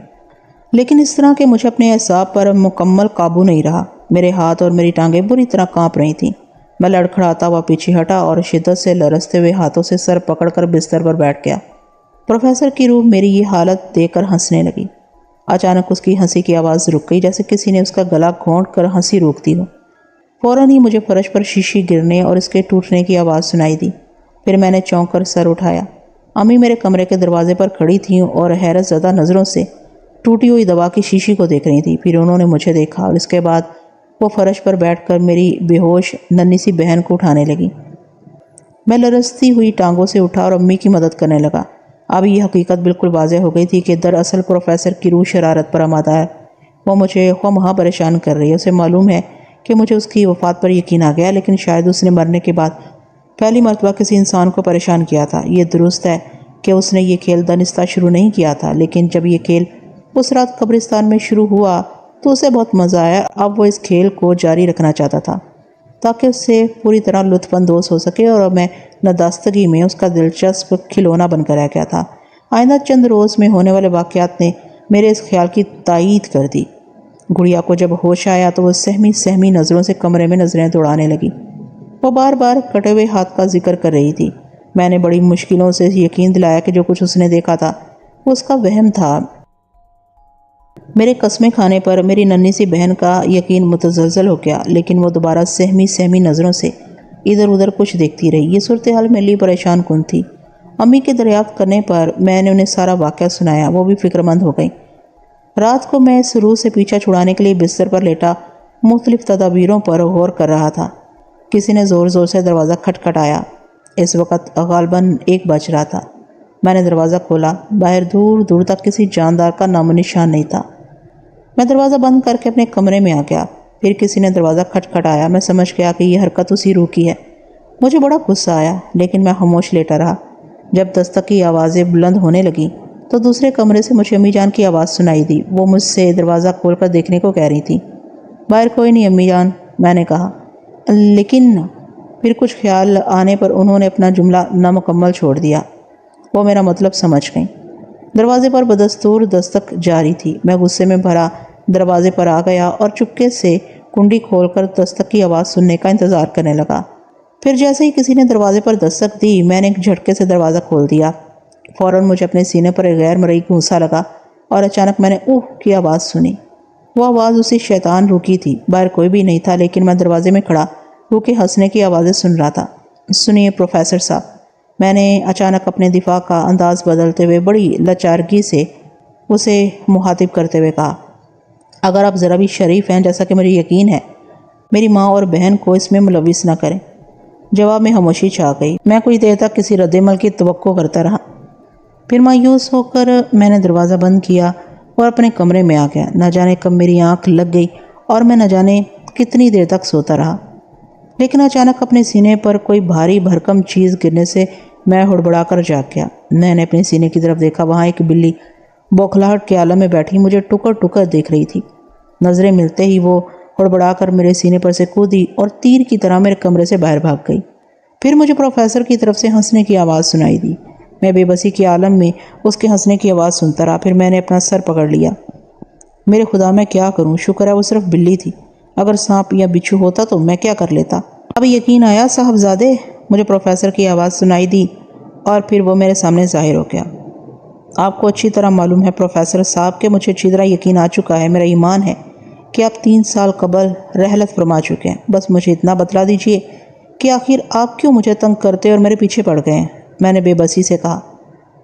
لیکن اس طرح کہ مجھے اپنے اعصاب پر مکمل قابو نہیں رہا. میرے ہاتھ اور میری ٹانگیں بری طرح کانپ رہی تھیں. میں لڑکھڑاتا ہوا پیچھے ہٹا اور شدت سے لرزتے ہوئے ہاتھوں سے سر پکڑ کر بستر پر بیٹھ گیا. پروفیسر کی روح میری یہ حالت دیکھ کر ہنسنے لگی. اچانک اس کی ہنسی کی آواز رک گئی، جیسے کسی نے اس کا گلا گھونٹ کر ہنسی روک دی ہو. فوراً ہی مجھے فرش پر شیشی گرنے اور اس کے ٹوٹنے کی آواز سنائی دی. پھر میں نے چونک کر سر اٹھایا. امی میرے کمرے کے دروازے پر کھڑی تھیں اور حیرت زدہ نظروں سے ٹوٹی ہوئی دوا کی شیشی کو دیکھ رہی تھی. پھر انہوں نے مجھے دیکھا اور اس کے بعد وہ فرش پر بیٹھ کر میری بے ہوش ننھی سی بہن کو اٹھانے لگی. میں لرزتی ہوئی ٹانگوں سے اٹھا اور امی کی مدد کرنے لگا. اب یہ حقیقت بالکل واضح ہو گئی تھی کہ دراصل پروفیسر کی روح شرارت پر آمادہ ہے. وہ مجھے خواہ مخواہ پریشان کر رہی ہے. اسے معلوم ہے کہ مجھے اس کی وفات پر یقین آ گیا، لیکن شاید اس نے مرنے کے بعد پہلی مرتبہ کسی انسان کو پریشان کیا تھا. یہ درست ہے کہ اس نے یہ کھیل دانستہ شروع نہیں کیا تھا، لیکن جب یہ کھیل اس رات قبرستان میں شروع ہوا تو اسے بہت مزہ آیا۔ اب وہ اس کھیل کو جاری رکھنا چاہتا تھا تاکہ اس سے پوری طرح لطف اندوز ہو سکے، اور میں نداستگی میں اس کا دلچسپ کھلونا بن کر رہ گیا تھا۔ آئندہ چند روز میں ہونے والے واقعات نے میرے اس خیال کی تائید کر دی۔ گڑیا کو جب ہوش آیا تو وہ سہمی نظروں سے کمرے میں نظریں دوڑانے لگی۔ وہ بار بار کٹے ہوئے ہاتھ کا ذکر کر رہی تھی۔ میں نے بڑی مشکلوں سے یقین دلایا کہ جو کچھ اس نے دیکھا تھا وہ اس کا وہم تھا۔ میرے قسمیں کھانے پر میری ننھی سی بہن کا یقین متزلزل ہو گیا، لیکن وہ دوبارہ سہمی نظروں سے ادھر ادھر کچھ دیکھتی رہی۔ یہ صورتحال میرے لیے پریشان کن تھی۔ امی کے دریافت کرنے پر میں نے انہیں سارا واقعہ سنایا۔ وہ بھی فکر مند ہو گئیں۔ رات کو میں اس روح سے پیچھا چھڑانے کے لیے بستر پر لیٹا مختلف تدابیروں پر غور کر رہا تھا۔ کسی نے زور زور سے دروازہ کھٹکھٹایا۔ اس وقت غالباً 1 بج رہا تھا۔ میں نے دروازہ کھولا۔ باہر دور دور تک کسی جاندار کا نام و نشان نہیں تھا۔ میں دروازہ بند کر کے اپنے کمرے میں آ گیا۔ پھر کسی نے دروازہ کھٹکھٹایا۔ میں سمجھ گیا کہ یہ حرکت اسی روح کی ہے۔ مجھے بڑا غصہ آیا، لیکن میں خاموش لیٹا رہا۔ جب دستک کی آوازیں بلند ہونے لگیں تو دوسرے کمرے سے مجھے امی جان کی آواز سنائی دی۔ وہ مجھ سے دروازہ کھول کر دیکھنے کو کہہ رہی تھی۔ باہر کوئی نہیں امی جان، میں نے کہا، لیکن پھر کچھ خیال آنے پر انہوں نے اپنا جملہ نامکمل چھوڑ دیا۔ وہ میرا مطلب سمجھ گئیں۔ دروازے پر بدستور دستک جاری تھی۔ میں غصے میں بھرا دروازے پر آ گیا اور چپکے سے کنڈی کھول کر دستک کی آواز سننے کا انتظار کرنے لگا۔ پھر جیسے ہی کسی نے دروازے پر دستک دی، میں نے ایک جھٹکے سے دروازہ کھول دیا۔ فوراً مجھے اپنے سینے پر ایک غیر مرئی گھونسا لگا اور اچانک میں نے اوہ کی آواز سنی۔ وہ آواز اسی شیطان روح کی تھی۔ باہر کوئی بھی نہیں تھا، لیکن میں دروازے میں کھڑا روح کے ہنسنے کی آوازیں سن رہا تھا۔ سنیے پروفیسر صاحب، میں نے اچانک اپنے دفاع کا انداز بدلتے ہوئے بڑی لاچارگی سے اسے مخاطب کرتے ہوئے کہا، اگر آپ ذرا بھی شریف ہیں، جیسا کہ مجھے یقین ہے، میری ماں اور بہن کو اس میں ملوث نہ کریں۔ جواب میں خاموشی چھا گئی۔ میں کچھ دیر تک کسی رد عمل کی توقع کرتا رہا۔ پھر مایوس ہو کر میں نے دروازہ بند کیا اور اپنے کمرے میں آ گیا۔ نہ جانے کب میری آنکھ لگ گئی اور میں نہ جانے کتنی دیر تک سوتا رہا، لیکن اچانک اپنے سینے پر کوئی بھاری بھرکم چیز گرنے سے میں ہڑبڑا کر جاگ گیا۔ میں نے اپنے سینے کی طرف دیکھا۔ وہاں ایک بلی بوکھلاہٹ کے عالم میں بیٹھی مجھے ٹکر ٹکر دیکھ رہی تھی۔ نظریں ملتے ہی وہ ہڑبڑا کر میرے سینے پر سے کودی اور تیر کی طرح میرے کمرے سے باہر بھاگ گئی۔ پھر مجھے پروفیسر کی طرف سے ہنسنے کی آواز سنائی دی۔ میں بے بسی کے عالم میں اس کے ہنسنے کی آواز سنتا رہا۔ پھر میں نے اپنا سر پکڑ لیا۔ میرے خدا، میں کیا کروں؟ شکر ہے وہ صرف بلی تھی۔ اگر سانپ یا بچھو ہوتا تو میں کیا کر لیتا؟ اب یقین آیا صاحبزادے؟ مجھے پروفیسر کی آواز سنائی دی اور پھر وہ میرے سامنے ظاہر ہو گیا۔ آپ کو اچھی طرح معلوم ہے پروفیسر صاحب کہ مجھے اچھی طرح یقین آ چکا ہے، میرا ایمان ہے کہ آپ 3 سال قبل رحلت فرما چکے ہیں۔ بس مجھے اتنا بتلا دیجئے کہ آخر آپ کیوں مجھے تنگ کرتے اور میرے پیچھے پڑ گئے ہیں؟ میں نے بے بسی سے کہا،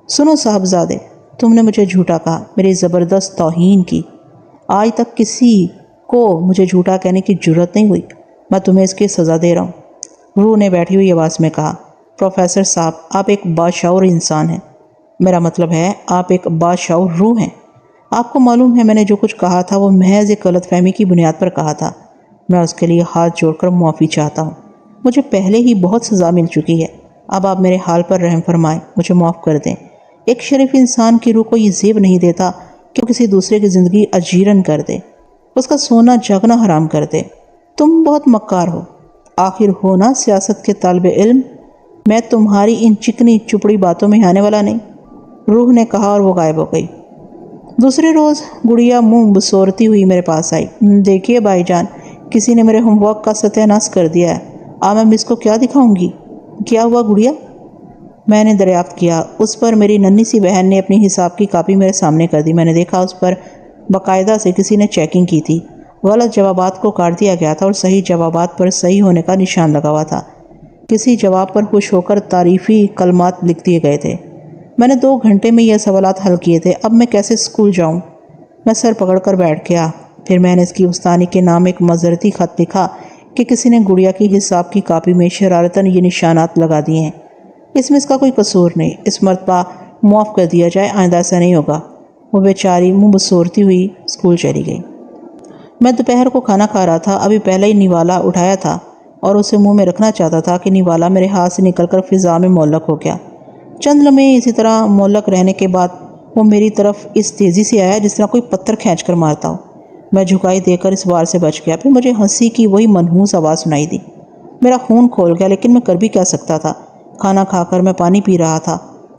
سنو صاحبزادے، تم نے مجھے جھوٹا کہا، میری زبردست توہین کی۔ آج تک کسی کو مجھے جھوٹا کہنے کی جرت نہیں ہوئی۔ میں تمہیں اس کی سزا دے رہا ہوں۔ روح نے بیٹھی ہوئی آواز میں کہا، پروفیسر صاحب، آپ ایک باشعور انسان ہیں۔ میرا مطلب ہے آپ ایک باشعور روح ہیں۔ آپ کو معلوم ہے میں نے جو کچھ کہا تھا وہ محض ایک غلط فہمی کی بنیاد پر کہا تھا۔ میں اس کے لیے ہاتھ جوڑ کر معافی چاہتا ہوں۔ مجھے پہلے ہی بہت سزا مل چکی ہے۔ اب آپ میرے حال پر رحم فرمائیں، مجھے معاف کر دیں۔ ایک شریف انسان کی روح کو یہ زیب نہیں دیتا کہ وہ کسی دوسرے کی زندگی اجیرن کر دے، اس کا سونا جاگنا حرام کر دے۔ تم بہت مکار ہو، آخر ہو نا سیاست کے طالب علم۔ میں تمہاری ان چکنی چپڑی باتوں میں آنے والا نہیں، روح نے کہا اور وہ غائب ہو گئی۔ دوسرے روز گڑیا منہ بسورتی ہوئی میرے پاس آئی۔ دیکھیے بھائی جان، کسی نے میرے ہوم ورک کا ستیہ ناش کر دیا ہے۔ میں مس کو کیا دکھاؤں گی؟ کیا ہوا گڑیا؟ میں نے دریافت کیا۔ اس پر میری ننھی سی بہن نے اپنی حساب کی کاپی میرے سامنے کر دی۔ میں نے دیکھا اس پر باقاعدہ سے کسی نے چیکنگ کی تھی۔ غلط جوابات کو کاٹ دیا گیا تھا اور صحیح جوابات پر صحیح ہونے کا نشان لگا ہوا تھا۔ کسی جواب پر خوش ہو کر تعریفی کلمات لکھ دیے گئے تھے۔ میں نے 2 گھنٹے میں یہ سوالات حل کیے تھے۔ اب میں کیسے اسکول جاؤں؟ میں سر پکڑ کر بیٹھ گیا۔ پھر میں نے اس کی استانی کے نام ایک معذرتی خط لکھا کہ کسی نے گڑیا کی حساب کی کاپی میں شرارتاً یہ نشانات لگا دیے ہیں۔ اس میں اس کا کوئی قصور نہیں، اس مرتبہ معاف کر دیا جائے، آئندہ ایسا نہیں ہوگا۔ وہ بیچاری منہ بسورتی ہوئی اسکول چلی گئی۔ میں دوپہر کو کھانا کھا رہا تھا۔ ابھی پہلے ہی نیوالا اٹھایا تھا اور اسے منہ میں رکھنا چاہتا تھا کہ نیوالا میرے ہاتھ سے نکل کر فضا میں معلق ہو گیا۔ چند لمحے اسی طرح معلق رہنے کے بعد وہ میری طرف اس تیزی سے آیا جس طرح کوئی پتھر کھینچ کر مارتا ہو۔ میں جھکائی دے کر اس وار سے بچ گیا۔ پھر مجھے ہنسی کی وہی منحوس آواز سنائی دی۔ میرا خون کھول گیا، لیکن میں کر بھی کیا سکتا تھا؟ کھانا کھا کر میں پانی پی رہا تھا،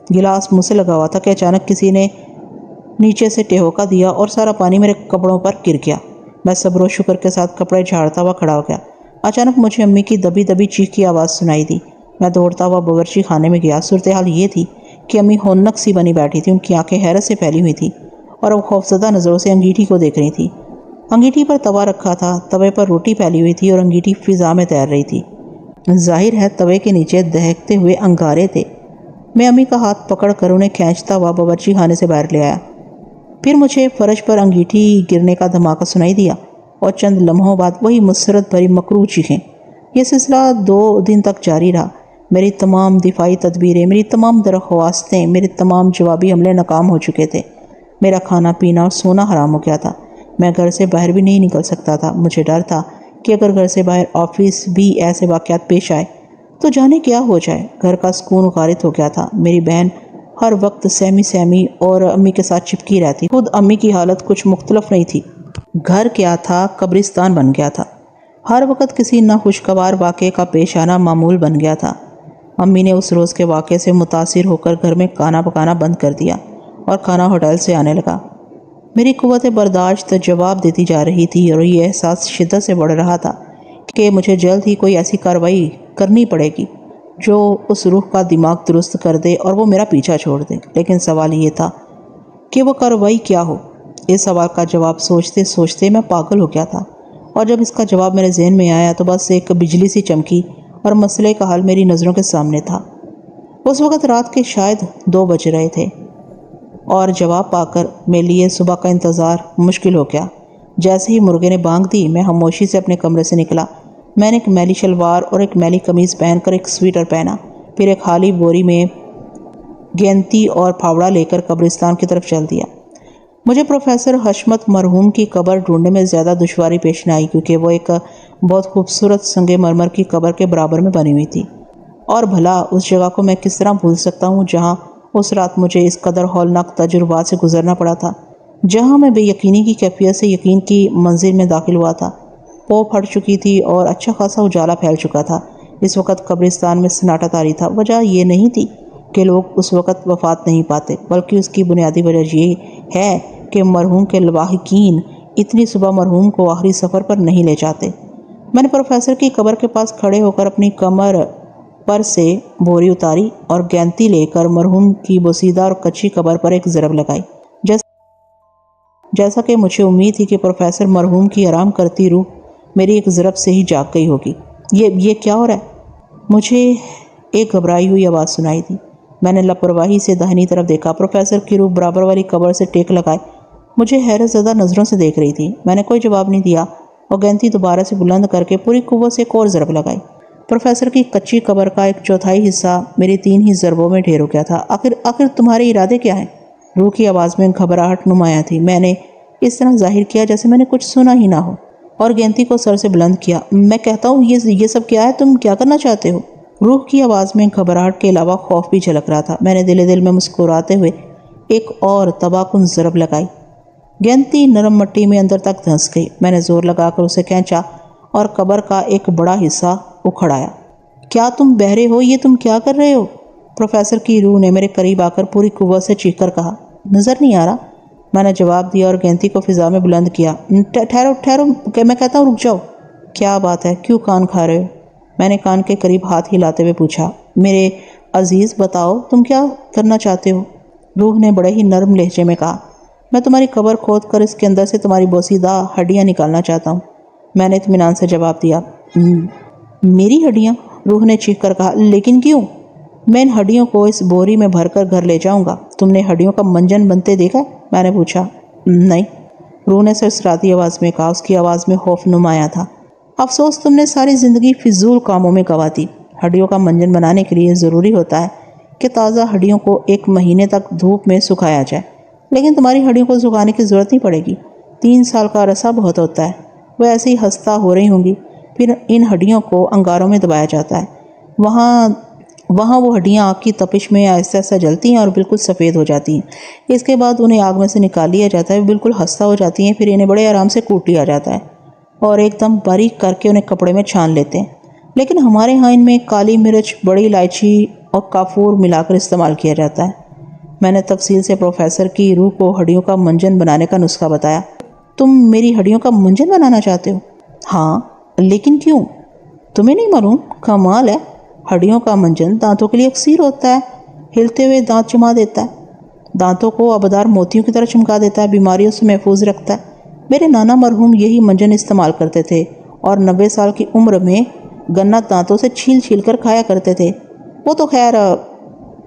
گلاس منہ سے لگا ہوا تھا کہ اچانک کسی نے نیچے سے ٹہوکا دیا اور سارا پانی میرے کپڑوں پر گر گیا۔ میں صبر و شکر کے ساتھ کپڑے جھاڑتا ہوا کھڑا ہو گیا۔ اچانک مجھے امی کی دبی دبی چیخ کی آواز سنائی دی۔ میں دوڑتا ہوا باورچی خانے میں گیا۔ صورتحال یہ تھی کہ امی ہونک سی بنی بیٹھی تھی، ان کی آنکھیں حیرت سے پھیلی ہوئی تھی اور وہ خوفزدہ نظروں سے انگیٹھی کو دیکھ رہی تھی۔ انگیٹھی پر توا رکھا تھا، توے پر روٹی پھیلی ہوئی تھی اور انگیٹھی فضا میں تیر رہی تھی۔ ظاہر ہے توے کے نیچے دہکتے ہوئے انگارے تھے۔ میں امی کا ہاتھ پکڑ کر انہیں کھینچتا ہوا باورچی خانے سے باہر لے آیا۔ پھر مجھے فرش پر انگیٹھی گرنے کا دھماکہ سنائی دیا اور چند لمحوں بعد وہی مسرت بھری مکروہ چیخیں۔ یہ سلسلہ 2 دن تک جاری رہا۔ میری تمام دفاعی تدبیریں، میری تمام درخواستیں، میرے تمام جوابی حملے ناکام ہو چکے تھے۔ میرا کھانا پینا اور سونا حرام ہو گیا تھا۔ میں گھر سے باہر بھی نہیں نکل سکتا تھا۔ مجھے ڈر تھا کہ اگر گھر سے باہر آفس بھی ایسے واقعات پیش آئے تو جانے کیا ہو جائے۔ گھر کا سکون غارت ہو گیا تھا۔ میری بہن ہر وقت سہمی اور امی کے ساتھ چپکی رہتی۔ خود امی کی حالت کچھ مختلف نہیں تھی۔ گھر کیا تھا، قبرستان بن گیا تھا۔ ہر وقت کسی ناخوشگوار واقعے کا پیش آنا معمول بن گیا تھا۔ امی نے اس روز کے واقعے سے متاثر ہو کر گھر میں کھانا پکانا بند کر دیا اور کھانا ہوٹل سے آنے لگا۔ میری قوت برداشت جواب دیتی جا رہی تھی اور یہ احساس شدت سے بڑھ رہا تھا کہ مجھے جلد ہی کوئی ایسی کارروائی کرنی پڑے گی جو اس روح کا دماغ درست کر دے اور وہ میرا پیچھا چھوڑ دے۔ لیکن سوال یہ تھا کہ وہ کارروائی کیا ہو؟ اس سوال کا جواب سوچتے سوچتے میں پاگل ہو گیا تھا، اور جب اس کا جواب میرے ذہن میں آیا تو بس ایک بجلی سی چمکی اور مسئلے کا حل میری نظروں کے سامنے تھا۔ اس وقت رات کے شاید 2 بج رہے تھے اور جواب پا کر میرے لیے صبح کا انتظار مشکل ہو گیا۔ جیسے ہی مرغے نے بانگ دی، میں خاموشی سے اپنے کمرے سے نکلا۔ میں نے ایک میلی شلوار اور ایک میلی قمیض پہن کر ایک سویٹر پہنا، پھر ایک خالی بوری میں گینتی اور پھاوڑا لے کر قبرستان کی طرف چل دیا۔ مجھے پروفیسر حشمت مرحوم کی قبر ڈھونڈنے میں زیادہ دشواری پیش نہ آئی، کیونکہ وہ ایک بہت خوبصورت سنگ مرمر کی قبر کے برابر میں بنی ہوئی تھی، اور بھلا اس جگہ کو میں کس طرح بھول سکتا ہوں جہاں اس رات مجھے اس قدر ہولناک تجربات سے گزرنا پڑا تھا، جہاں میں بے یقینی کی کیفیت سے یقین کی منزل میں داخل ہوا تھا۔ پو پھٹ چکی تھی اور اچھا خاصا اجالا پھیل چکا تھا۔ اس وقت قبرستان میں سناٹا طاری تھا۔ وجہ یہ نہیں تھی کہ لوگ اس وقت وفات نہیں پاتے، بلکہ اس کی بنیادی وجہ یہ ہے کہ مرحوم کے لواحقین اتنی صبح مرحوم کو آخری سفر پر نہیں لے جاتے۔ میں نے پروفیسر کی قبر کے پاس کھڑے ہو کر اپنی کمر پر سے بوری اتاری اور گینتی لے کر مرحوم کی بوسیدہ اور کچی قبر پر ایک ضرب لگائی، جیسا کہ مجھے امید تھی کہ پروفیسر مرحوم کی آرام کرتی روح میری ایک ضرب سے ہی جاگ گئی ہوگی۔ یہ کیا ہو رہا ہے؟ مجھے ایک گھبرائی ہوئی آواز سنائی دی۔ میں نے لاپرواہی سے داہنی طرف دیکھا۔ پروفیسر کی روح برابر والی قبر سے ٹیک لگائے مجھے حیرت زدہ نظروں سے دیکھ رہی تھی۔ میں نے کوئی جواب نہیں دیا اور گینتی دوبارہ سے بلند کر کے پوری قوت سے ایک اور ضرب لگائی۔ پروفیسر کی کچی قبر کا 1/4 حصہ میری 3 ہی ضربوں میں ڈھیر ہو گیا تھا۔ آخر تمہارے ارادے کیا ہیں؟ روح کی آواز میں گھبراہٹ نمایاں تھی۔ میں نے اس طرح ظاہر کیا جیسے میں نے کچھ سنا ہی نہ ہو، اور گینتی کو سر سے بلند کیا۔ میں کہتا ہوں یہ سب کیا ہے؟ تم کیا کرنا چاہتے ہو؟ روح کی آواز میں گھبراہٹ کے علاوہ خوف بھی جھلک رہا تھا۔ میں نے دل میں مسکراتے ہوئے ایک اور تباہ کن ضرب لگائی۔ گینتی نرم مٹی میں اندر تک دھنس گئی۔ میں نے زور لگا کر اسے کھینچا اور قبر کا ایک بڑا حصہ اکھڑایا۔ کیا تم بہرے ہو؟ یہ تم کیا کر رہے ہو؟ پروفیسر کی روح نے میرے قریب آ کر پوری قوت سے چیخ کر کہا۔ نظر نہیں آ رہا؟ میں نے جواب دیا اور گینتی کو فضا میں بلند کیا۔ ٹھہرو، میں کہتا ہوں رک جاؤ۔ کیا بات ہے؟ کیوں کان کھا رہے ہو؟ میں نے کان کے قریب ہاتھ ہلاتے ہوئے پوچھا۔ میرے عزیز بتاؤ تم کیا کرنا چاہتے ہو؟ روح نے بڑے ہی نرم لہجے میں کہا۔ میں تمہاری قبر کھود کر اس کے اندر سے تمہاری بوسیدہ ہڈیاں نکالنا چاہتا ہوں۔ میں نے اطمینان سے جواب دیا۔ میری ہڈیاں؟ روح نے چیخ کر کہا۔ لیکن کیوں؟ میں ان ہڈیوں کو اس بوری میں بھر کر گھر لے جاؤں گا۔ تم نے ہڈیوں کا منجن بنتے دیکھا؟ میں نے پوچھا۔ نہیں، روح نے سرسراتی آواز میں کہا۔ اس کی آواز میں خوف نمایاں تھا۔ افسوس تم نے ساری زندگی فضول کاموں میں گنوا دی۔ ہڈیوں کا منجن بنانے کے لیے ضروری ہوتا ہے کہ تازہ ہڈیوں کو 1 مہینے تک دھوپ میں سکھایا جائے، لیکن تمہاری ہڈیوں کو سکھانے کی ضرورت نہیں پڑے گی۔ 3 سال کا عرصہ بہت ہوتا ہے۔ وہ ایسے ہی ہستہ ہو رہی ہوں گی، پھر ان ہڈیوں کو انگاروں میں دبایا جاتا ہے، وہاں وہاں وہ ہڈیاں آگ کی تپش میں آہستہ آہستہ جلتی ہیں اور بالکل سفید ہو جاتی ہیں۔ اس کے بعد انہیں آگ میں سے نکال لیا جاتا ہے، بالکل خستہ ہو جاتی ہیں، پھر انہیں بڑے آرام سے کوٹ لیا جاتا ہے اور ایک دم باریک کر کے انہیں کپڑے میں چھان لیتے ہیں۔ لیکن ہمارے ہاں ان میں کالی مرچ، بڑی الائچی اور کافور ملا کر استعمال کیا جاتا ہے۔ میں نے تفصیل سے پروفیسر کی روح کو ہڈیوں کا منجن بنانے کا نسخہ بتایا۔ تم میری ہڈیوں کا منجن بنانا چاہتے ہو؟ ہاں، لیکن کیوں؟ تمہیں نہیں معلوم؟ کمال ہے، ہڈیوں کا منجن دانتوں کے لیے اکسیر ہوتا ہے، ہلتے ہوئے دانت چما دیتا ہے، دانتوں کو آبدار موتیوں کی طرح چمکا دیتا ہے، بیماریوں سے محفوظ رکھتا ہے۔ میرے نانا مرحوم یہی منجن استعمال کرتے تھے اور 90 سال کی عمر میں گنا دانتوں سے چھیل چھیل کر کھایا کرتے تھے۔ وہ تو خیر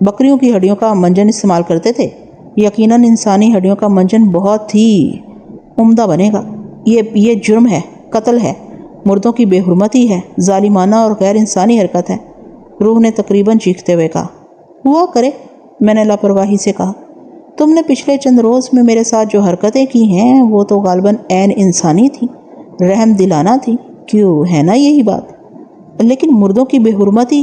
بکریوں کی ہڈیوں کا منجن استعمال کرتے تھے، یقیناً انسانی ہڈیوں کا منجن بہت ہی عمدہ بنے گا۔ یہ جرم ہے، قتل ہے، مردوں کی بے حرمتی ہے، ظالمانہ اور غیر انسانی حرکت ہے۔ روح نے تقریباً چیختے ہوئے کہا۔ ہوا کرے، میں نے لاپرواہی سے کہا۔ تم نے پچھلے چند روز میں میرے ساتھ جو حرکتیں کی ہیں وہ تو غالباً عین انسانی تھی، رحم دلانہ تھی، کیوں ہے نا یہی بات؟ لیکن مردوں کی بے حرمتی،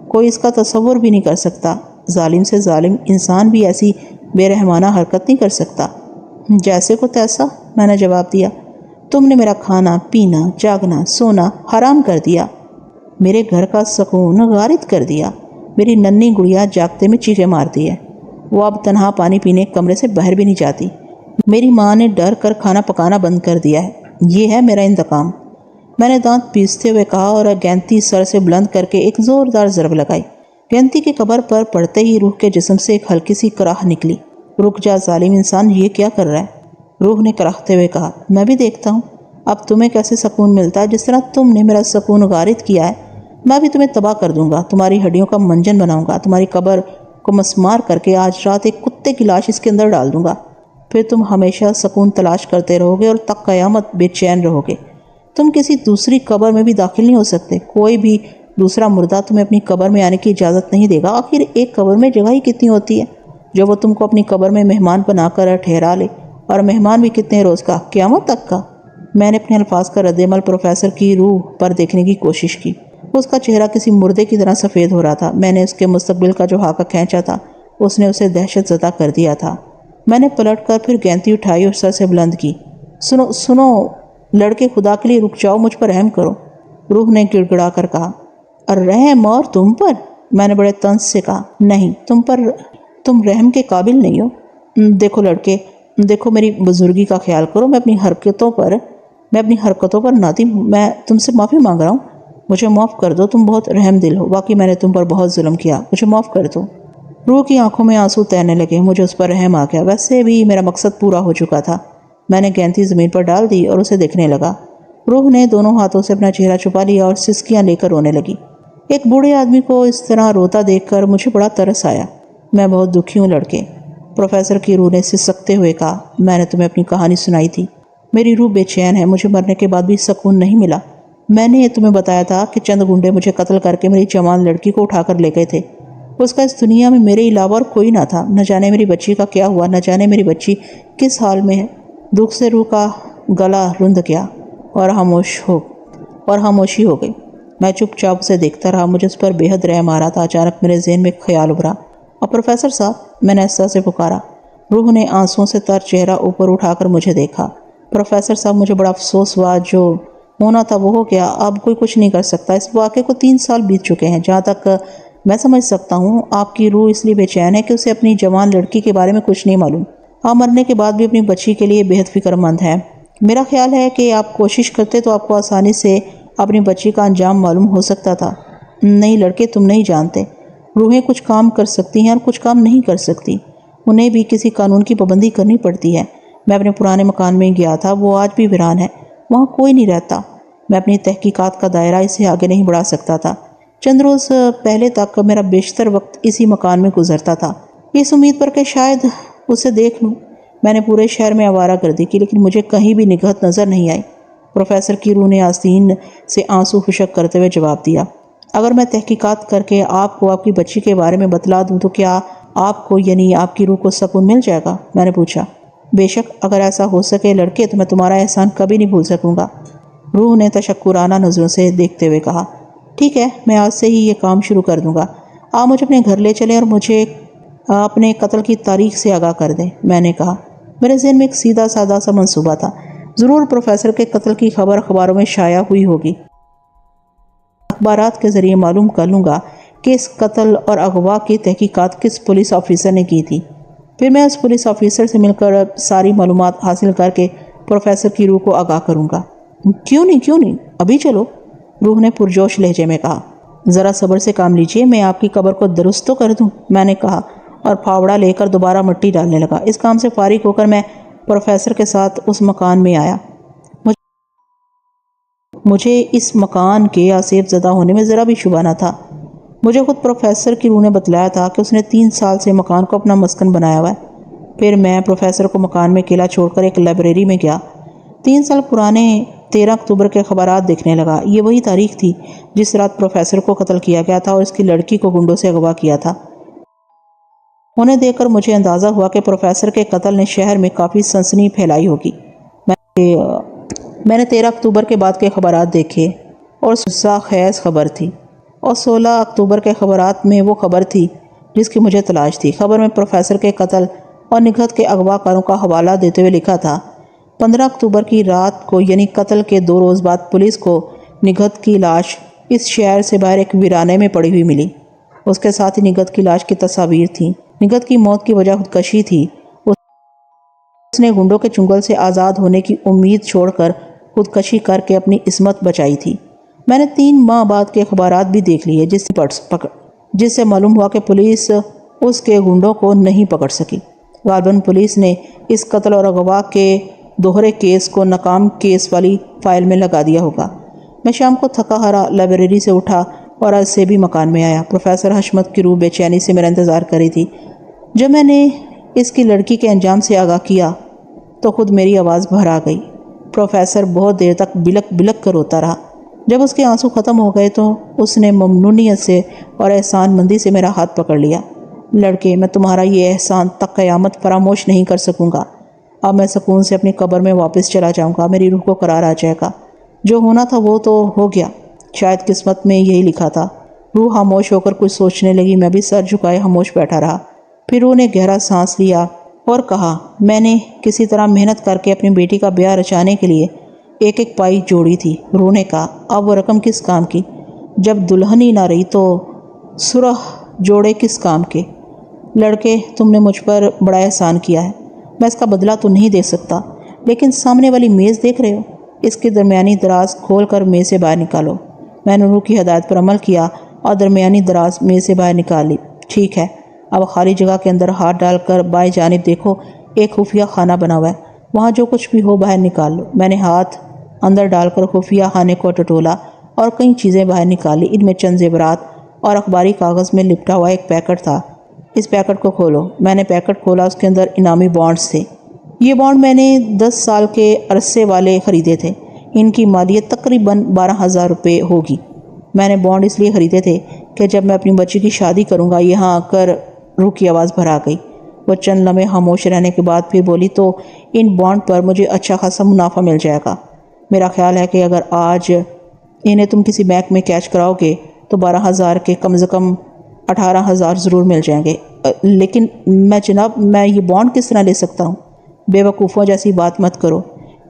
کوئی اس کا تصور بھی نہیں کر سکتا۔ ظالم سے ظالم انسان بھی ایسی بے رحمانہ حرکت نہیں کر سکتا۔ جیسے کو تیسا، میں نے جواب دیا۔ تم نے میرا کھانا پینا، جاگنا، سونا حرام کر دیا، میرے گھر کا سکون غارت کر دیا۔ میری ننھی گڑیا جاگتے میں چیخیں مارتی ہے، وہ اب تنہا پانی پینے کمرے سے باہر بھی نہیں جاتی۔ میری ماں نے ڈر کر کھانا پکانا بند کر دیا ہے، یہ ہے میرا انتقام۔ میں نے دانت پیستے ہوئے کہا اور گینتی سر سے بلند کر کے ایک زوردار ضرب لگائی۔ گینتی کی قبر پر پڑتے ہی روح کے جسم سے ایک ہلکی سی کراہ نکلی۔ رک جا ظالم انسان، یہ کیا کر رہا ہے؟ روح نے کراہتے ہوئے کہا۔ میں بھی دیکھتا ہوں اب تمہیں کیسے سکون ملتا ہے، جس طرح تم نے میرا سکون غارت کیا ہے میں بھی تمہیں تباہ کر دوں گا، تمہاری ہڈیوں کا منجن بناؤں گا، تمہاری قبر کو مسمار کر کے آج رات ایک کتے کی لاش اس کے اندر ڈال دوں گا، پھر تم ہمیشہ سکون تلاش کرتے رہو گے اور تک قیامت بے چین رہو گے۔ تم کسی دوسری قبر میں بھی داخل نہیں ہو سکتے، کوئی بھی دوسرا مردہ تمہیں اپنی قبر میں آنے کی اجازت نہیں دے گا۔ آخر ایک قبر میں جگہ ہی کتنی ہوتی ہے جو وہ تم کو اپنی قبر میں مہمان بنا کر ٹھہرا لے، اور مہمان بھی کتنے روز کا، قیامت تک کا۔ میں نے اپنے الفاظ کا رد عمل پروفیسر کی روح پر دیکھنے کی کوشش کی۔ اس کا چہرہ کسی مردے کی طرح سفید ہو رہا تھا۔ میں نے اس کے مستقبل کا جو خاکہ کھینچا تھا اس نے اسے دہشت زدہ کر دیا تھا۔ میں نے پلٹ کر پھر گینتی اٹھائی اور سر سے بلند کی۔ سنو لڑکے، خدا کے لیے رک جاؤ، مجھ پر رحم کرو، روح نے گڑ گڑا کر کہا۔ اور رحم اور تم پر؟ میں نے بڑے طنز سے کہا۔ نہیں، تم رحم کے قابل نہیں ہو۔ دیکھو لڑکے، دیکھو میری بزرگی کا خیال کرو، میں اپنی حرکتوں پر نادم ہوں، میں تم سے معافی مانگ رہا ہوں، مجھے معاف کر دو، تم بہت رحم دل ہو، واقعی میں نے تم پر بہت ظلم کیا، مجھے معاف کر دو۔ روح کی آنکھوں میں آنسو تیرنے لگے، مجھے اس پر رحم آ گیا۔ ویسے بھی میرا مقصد پورا ہو چکا تھا۔ میں نے گینتی زمین پر ڈال دی اور اسے دیکھنے لگا۔ روح نے دونوں ہاتھوں سے اپنا چہرہ چھپا لیا اور سسکیاں لے کر رونے لگی۔ ایک بوڑھے آدمی کو اس طرح روتا دیکھ کر مجھے بڑا ترس آیا۔ میں بہت دکھی ہوں لڑکے، پروفیسر کی روح نے سسکتے ہوئے کہا۔ میں نے تمہیں اپنی کہانی سنائی تھی، میری روح بے چین ہے، مجھے مرنے کے بعد بھی سکون نہیں ملا۔ میں نے تمہیں بتایا تھا کہ چند گنڈے مجھے قتل کر کے میری جوان لڑکی کو اٹھا کر لے گئے تھے۔ اس کا اس دنیا میں میرے علاوہ اور کوئی نہ تھا۔ نہ جانے میری بچی کا کیا ہوا، نہ جانے میری بچی کس حال میں ہے۔ دکھ سے روح کا گلا رند گیا اور خاموشی ہو گئی۔ میں چپ چاپ اسے دیکھتا رہا، مجھے اس پر بے حد رحم آ رہا تھا۔ اچانک میرے ذہن میں ایک خیال ابھرا۔ اور پروفیسر صاحب، میں نے ایسا سے پکارا۔ روح نے آنسوؤں سے تر چہرہ اوپر اٹھا کر مجھے دیکھا۔ پروفیسر صاحب، مجھے بڑا افسوس ہوا، جو ہونا تھا وہ ہو گیا، اب کوئی کچھ نہیں کر سکتا۔ اس واقعے کو 3 سال بیت چکے ہیں۔ جہاں تک میں سمجھ سکتا ہوں آپ کی روح اس لیے بے چین ہے کہ اسے اپنی جوان لڑکی کے بارے میں کچھ نہیں معلوم۔ آپ مرنے کے بعد بھی اپنی بچی کے لیے بے حد فکر مند ہے۔ میرا خیال ہے کہ آپ کوشش کرتے تو آپ کو آسانی سے اپنی بچی کا انجام معلوم ہو سکتا تھا۔ نہیں لڑکے، تم نہیں جانتے، روحیں کچھ کام کر سکتی ہیں اور کچھ کام نہیں کر سکتی، انہیں بھی کسی قانون کی پابندی کرنی پڑتی ہے۔ میں اپنے پرانے مکان میں گیا تھا، وہ آج بھی ویران ہے، وہاں کوئی نہیں رہتا۔ میں اپنی تحقیقات کا دائرہ اسے آگے نہیں بڑھا سکتا تھا۔ چند روز پہلے تک میرا بیشتر وقت اسی مکان میں گزرتا تھا، اس امید پر کہ شاید اسے دیکھ لوں۔ میں نے پورے شہر میں آوارہ گردی کی، لیکن مجھے کہیں بھی نگہت نظر نہیں آئی۔ پروفیسر کی روح نے آستین سے آنسو خشک کرتے ہوئے جواب دیا۔ اگر میں تحقیقات کر کے آپ کو آپ کی بچی کے بارے میں بتلا دوں تو کیا آپ کو، یعنی آپ کی روح کو سکون مل جائے گا؟ میں نے پوچھا۔ بے شک، اگر ایسا ہو سکے لڑکے تو میں تمہارا احسان کبھی نہیں بھول سکوں گا، روح نے تشکرانہ نظروں سے دیکھتے ہوئے کہا۔ ٹھیک ہے، میں آج سے ہی یہ کام شروع کر دوں گا۔ آپ مجھے اپنے گھر لے چلیں اور مجھے اپنے قتل کی تاریخ سے آگاہ کر دیں۔ میں نے کہا۔ میرے ذہن میں ایک سیدھا سادہ سا منصوبہ تھا۔ ضرور پروفیسر کے قتل کی خبر اخباروں میں شائع ہوئی ہوگی۔ اخبارات کے ذریعے معلوم کر لوں گا کہ اس قتل اور اغوا کی تحقیقات کس پولیس آفیسر نے کی تھی۔ پھر میں اس پولیس آفیسر سے مل کر ساری معلومات حاصل کر کے پروفیسر کی روح کو آگاہ کروں گا۔ کیوں نہیں، ابھی چلو، روح نے پرجوش لہجے میں کہا۔ ذرا صبر سے کام لیجئے، میں آپ کی قبر کو درست تو کر دوں، میں نے کہا اور پھاوڑا لے کر دوبارہ مٹی ڈالنے لگا۔ اس کام سے فارغ ہو کر میں پروفیسر کے ساتھ اس مکان میں آیا۔ مجھے اس مکان کے آسیب زدہ ہونے میں ذرا بھی شبہ نہ تھا۔ مجھے خود پروفیسر کی روح نے بتلایا تھا کہ اس نے 3 سال سے مکان کو اپنا مسکن بنایا ہوا ہے۔ پھر میں پروفیسر کو مکان میں اکیلا چھوڑ کر ایک لائبریری میں گیا۔ 3 سال پرانے 13 اکتوبر کے اخبارات دیکھنے لگا۔ یہ وہی تاریخ تھی جس رات پروفیسر کو قتل کیا گیا تھا اور اس کی لڑکی کو گنڈوں سے اغوا کیا تھا۔ انہیں دیکھ کر مجھے اندازہ ہوا کہ پروفیسر کے قتل نے شہر میں کافی سنسنی پھیلائی ہوگی۔ میں نے 13 اکتوبر کے بعد کے اخبارات دیکھے اور غصہ خیز خبر تھی، اور 16 اکتوبر کے اخبارات میں وہ خبر تھی جس کی مجھے تلاش تھی۔ خبر میں پروفیسر کے قتل اور نگہت کے اغوا کاروں کا حوالہ دیتے ہوئے لکھا تھا 15 اکتوبر کی رات کو، یعنی قتل کے 2 روز بعد، پولیس کو نگہت کی لاش اس شہر سے باہر ایک ویرانے میں پڑی ہوئی ملی۔ اس کے ساتھ ہی نگہت کی لاش کی تصاویر تھیں۔ نگہت کی موت کی وجہ خودکشی تھی۔ اس نے گنڈوں کے چنگل سے آزاد ہونے کی امید چھوڑ کر خودکشی کر کے اپنی عصمت بچائی تھی۔ میں نے 3 ماہ بعد کے اخبارات بھی دیکھ لیے جس سے معلوم ہوا کہ پولیس اس کے گنڈوں کو نہیں پکڑ سکی۔ غالباً پولیس نے اس قتل اور اغوا کے دوہرے کیس کو ناکام کیس والی فائل میں لگا دیا ہوگا۔ میں شام کو تھکا ہارا لائبریری سے اٹھا اور آج سے بھی مکان میں آیا۔ پروفیسر حشمت کی روح بے چینی سے میرا انتظار کر رہی تھی۔ جب میں نے اس کی لڑکی کے انجام سے آگاہ کیا تو خود میری آواز بھر آ گئی۔ پروفیسر بہت دیر تک بلک بلک کر روتا رہا۔ جب اس کے آنسو ختم ہو گئے تو اس نے ممنونیت سے اور احسان مندی سے میرا ہاتھ پکڑ لیا۔ لڑکے، میں تمہارا یہ احسان تک قیامت فراموش نہیں کر سکوں گا۔ اب میں سکون سے اپنی قبر میں واپس چلا جاؤں گا، میری روح کو قرار آ جائے گا۔ جو ہونا تھا وہ تو ہو گیا، شاید قسمت میں یہی لکھا تھا۔ روح خاموش ہو کر کچھ سوچنے لگی۔ میں بھی سر جھکائے خاموش بیٹھا رہا۔ پھر روح نے گہرا سانس لیا اور کہا، میں نے کسی طرح محنت کر کے اپنی بیٹی کا بیاہ رچانے کے لیے ایک پائی جوڑی تھی۔ روح نے کہا، اب وہ رقم کس کام کی؟ جب دلہن ہی نہ رہی تو سرخ جوڑے کس کام کے؟ لڑکے، تم نے مجھ پر بڑا احسان کیا ہے، میں اس کا بدلہ تو نہیں دے سکتا، لیکن سامنے والی میز دیکھ رہے ہو، اس کے درمیانی دراز کھول کر میز سے باہر نکالو۔ میں نے روح کی ہدایت پر عمل کیا اور درمیانی دراز میز سے باہر نکال لی۔ ٹھیک ہے، اب خالی جگہ کے اندر ہاتھ ڈال کر بائیں جانب دیکھو، ایک خفیہ خانہ بنا ہوا ہے، وہاں جو کچھ بھی ہو باہر نکال لو۔ میں نے ہاتھ اندر ڈال کر خفیہ خانے کو ٹٹولا اور کئی چیزیں باہر نکالی۔ ان میں چند زیورات اور اخباری کاغذ میں لپٹا ہوا ایک پیکٹ تھا۔ اس پیکٹ کو کھولو۔ میں نے پیکٹ کھولا، اس کے اندر انعامی بانڈز تھے۔ یہ بانڈ میں نے 10 سال کے عرصے والے خریدے تھے۔ ان کی مالیت تقریباً 12,000 روپے ہوگی۔ میں نے بانڈ اس لیے خریدے تھے کہ جب میں اپنی بچی کی شادی کروں گا۔ یہاں آ کر روح کی آواز بھر آ گئی۔ وہ چند لمحے خاموش رہنے کے بعد پھر بولی، تو ان بانڈ پر مجھے اچھا خاصا منافع مل جائے گا۔ میرا خیال ہے کہ اگر آج انہیں تم کسی بینک میں کیش کراؤ گے تو 12,000 کے کم از کم 18,000 ضرور مل جائیں گے۔ لیکن جناب، میں یہ بانڈ کس طرح لے سکتا ہوں؟ بے وقوفوں جیسی بات مت کرو۔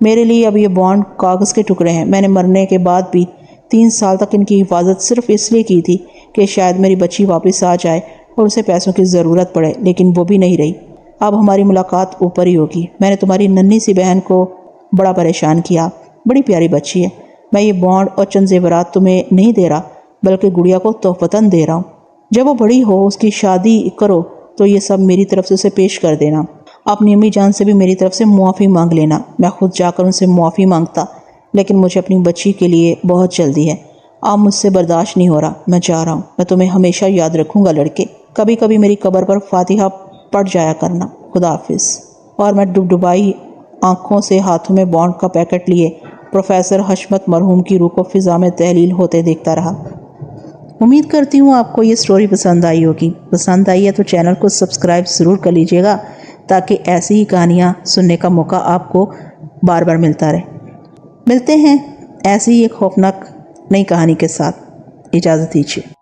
میرے لیے اب یہ بانڈ کاغذ کے ٹکڑے ہیں۔ میں نے مرنے کے بعد بھی 3 سال تک ان کی حفاظت صرف اس لیے کی تھی کہ شاید میری بچی واپس آ جائے اور اسے پیسوں کی ضرورت پڑے، لیکن وہ بھی نہیں رہی۔ اب ہماری ملاقات اوپر ہی ہوگی۔ میں نے تمہاری ننھی سی بہن کو بڑا پریشان کیا، بڑی پیاری بچی ہے۔ میں یہ بانڈ اور چند زیورات تمہیں نہیں دے رہا، بلکہ گڑیا کو تحفتاً دے رہا ہوں۔ جب وہ بڑی ہو، اس کی شادی کرو تو یہ سب میری طرف سے اسے پیش کر دینا۔ اپنی امی جان سے بھی میری طرف سے معافی مانگ لینا۔ میں خود جا کر ان سے معافی مانگتا، لیکن مجھے اپنی بچی کے لیے بہت جلدی ہے۔ اب مجھ سے برداشت نہیں ہو رہا، میں جا رہا ہوں۔ میں تمہیں ہمیشہ یاد رکھوں گا لڑکے۔ کبھی کبھی میری قبر پر فاتحہ پڑھ جایا کرنا۔ خدا حافظ۔ اور میں ڈبڈبائی آنکھوں سے ہاتھوں میں بانڈ کا پیکٹ لیے پروفیسر حشمت مرحوم کی روح کو فضا میں تحلیل ہوتے دیکھتا رہا۔ امید کرتی ہوں آپ کو یہ سٹوری پسند آئی ہوگی۔ پسند آئی ہے تو چینل کو سبسکرائب ضرور کر لیجئے گا تاکہ ایسی ہی کہانیاں سننے کا موقع آپ کو بار بار ملتا رہے۔ ملتے ہیں ایسی ہی ایک خوفناک نئی کہانی کے ساتھ۔ اجازت دیجیے۔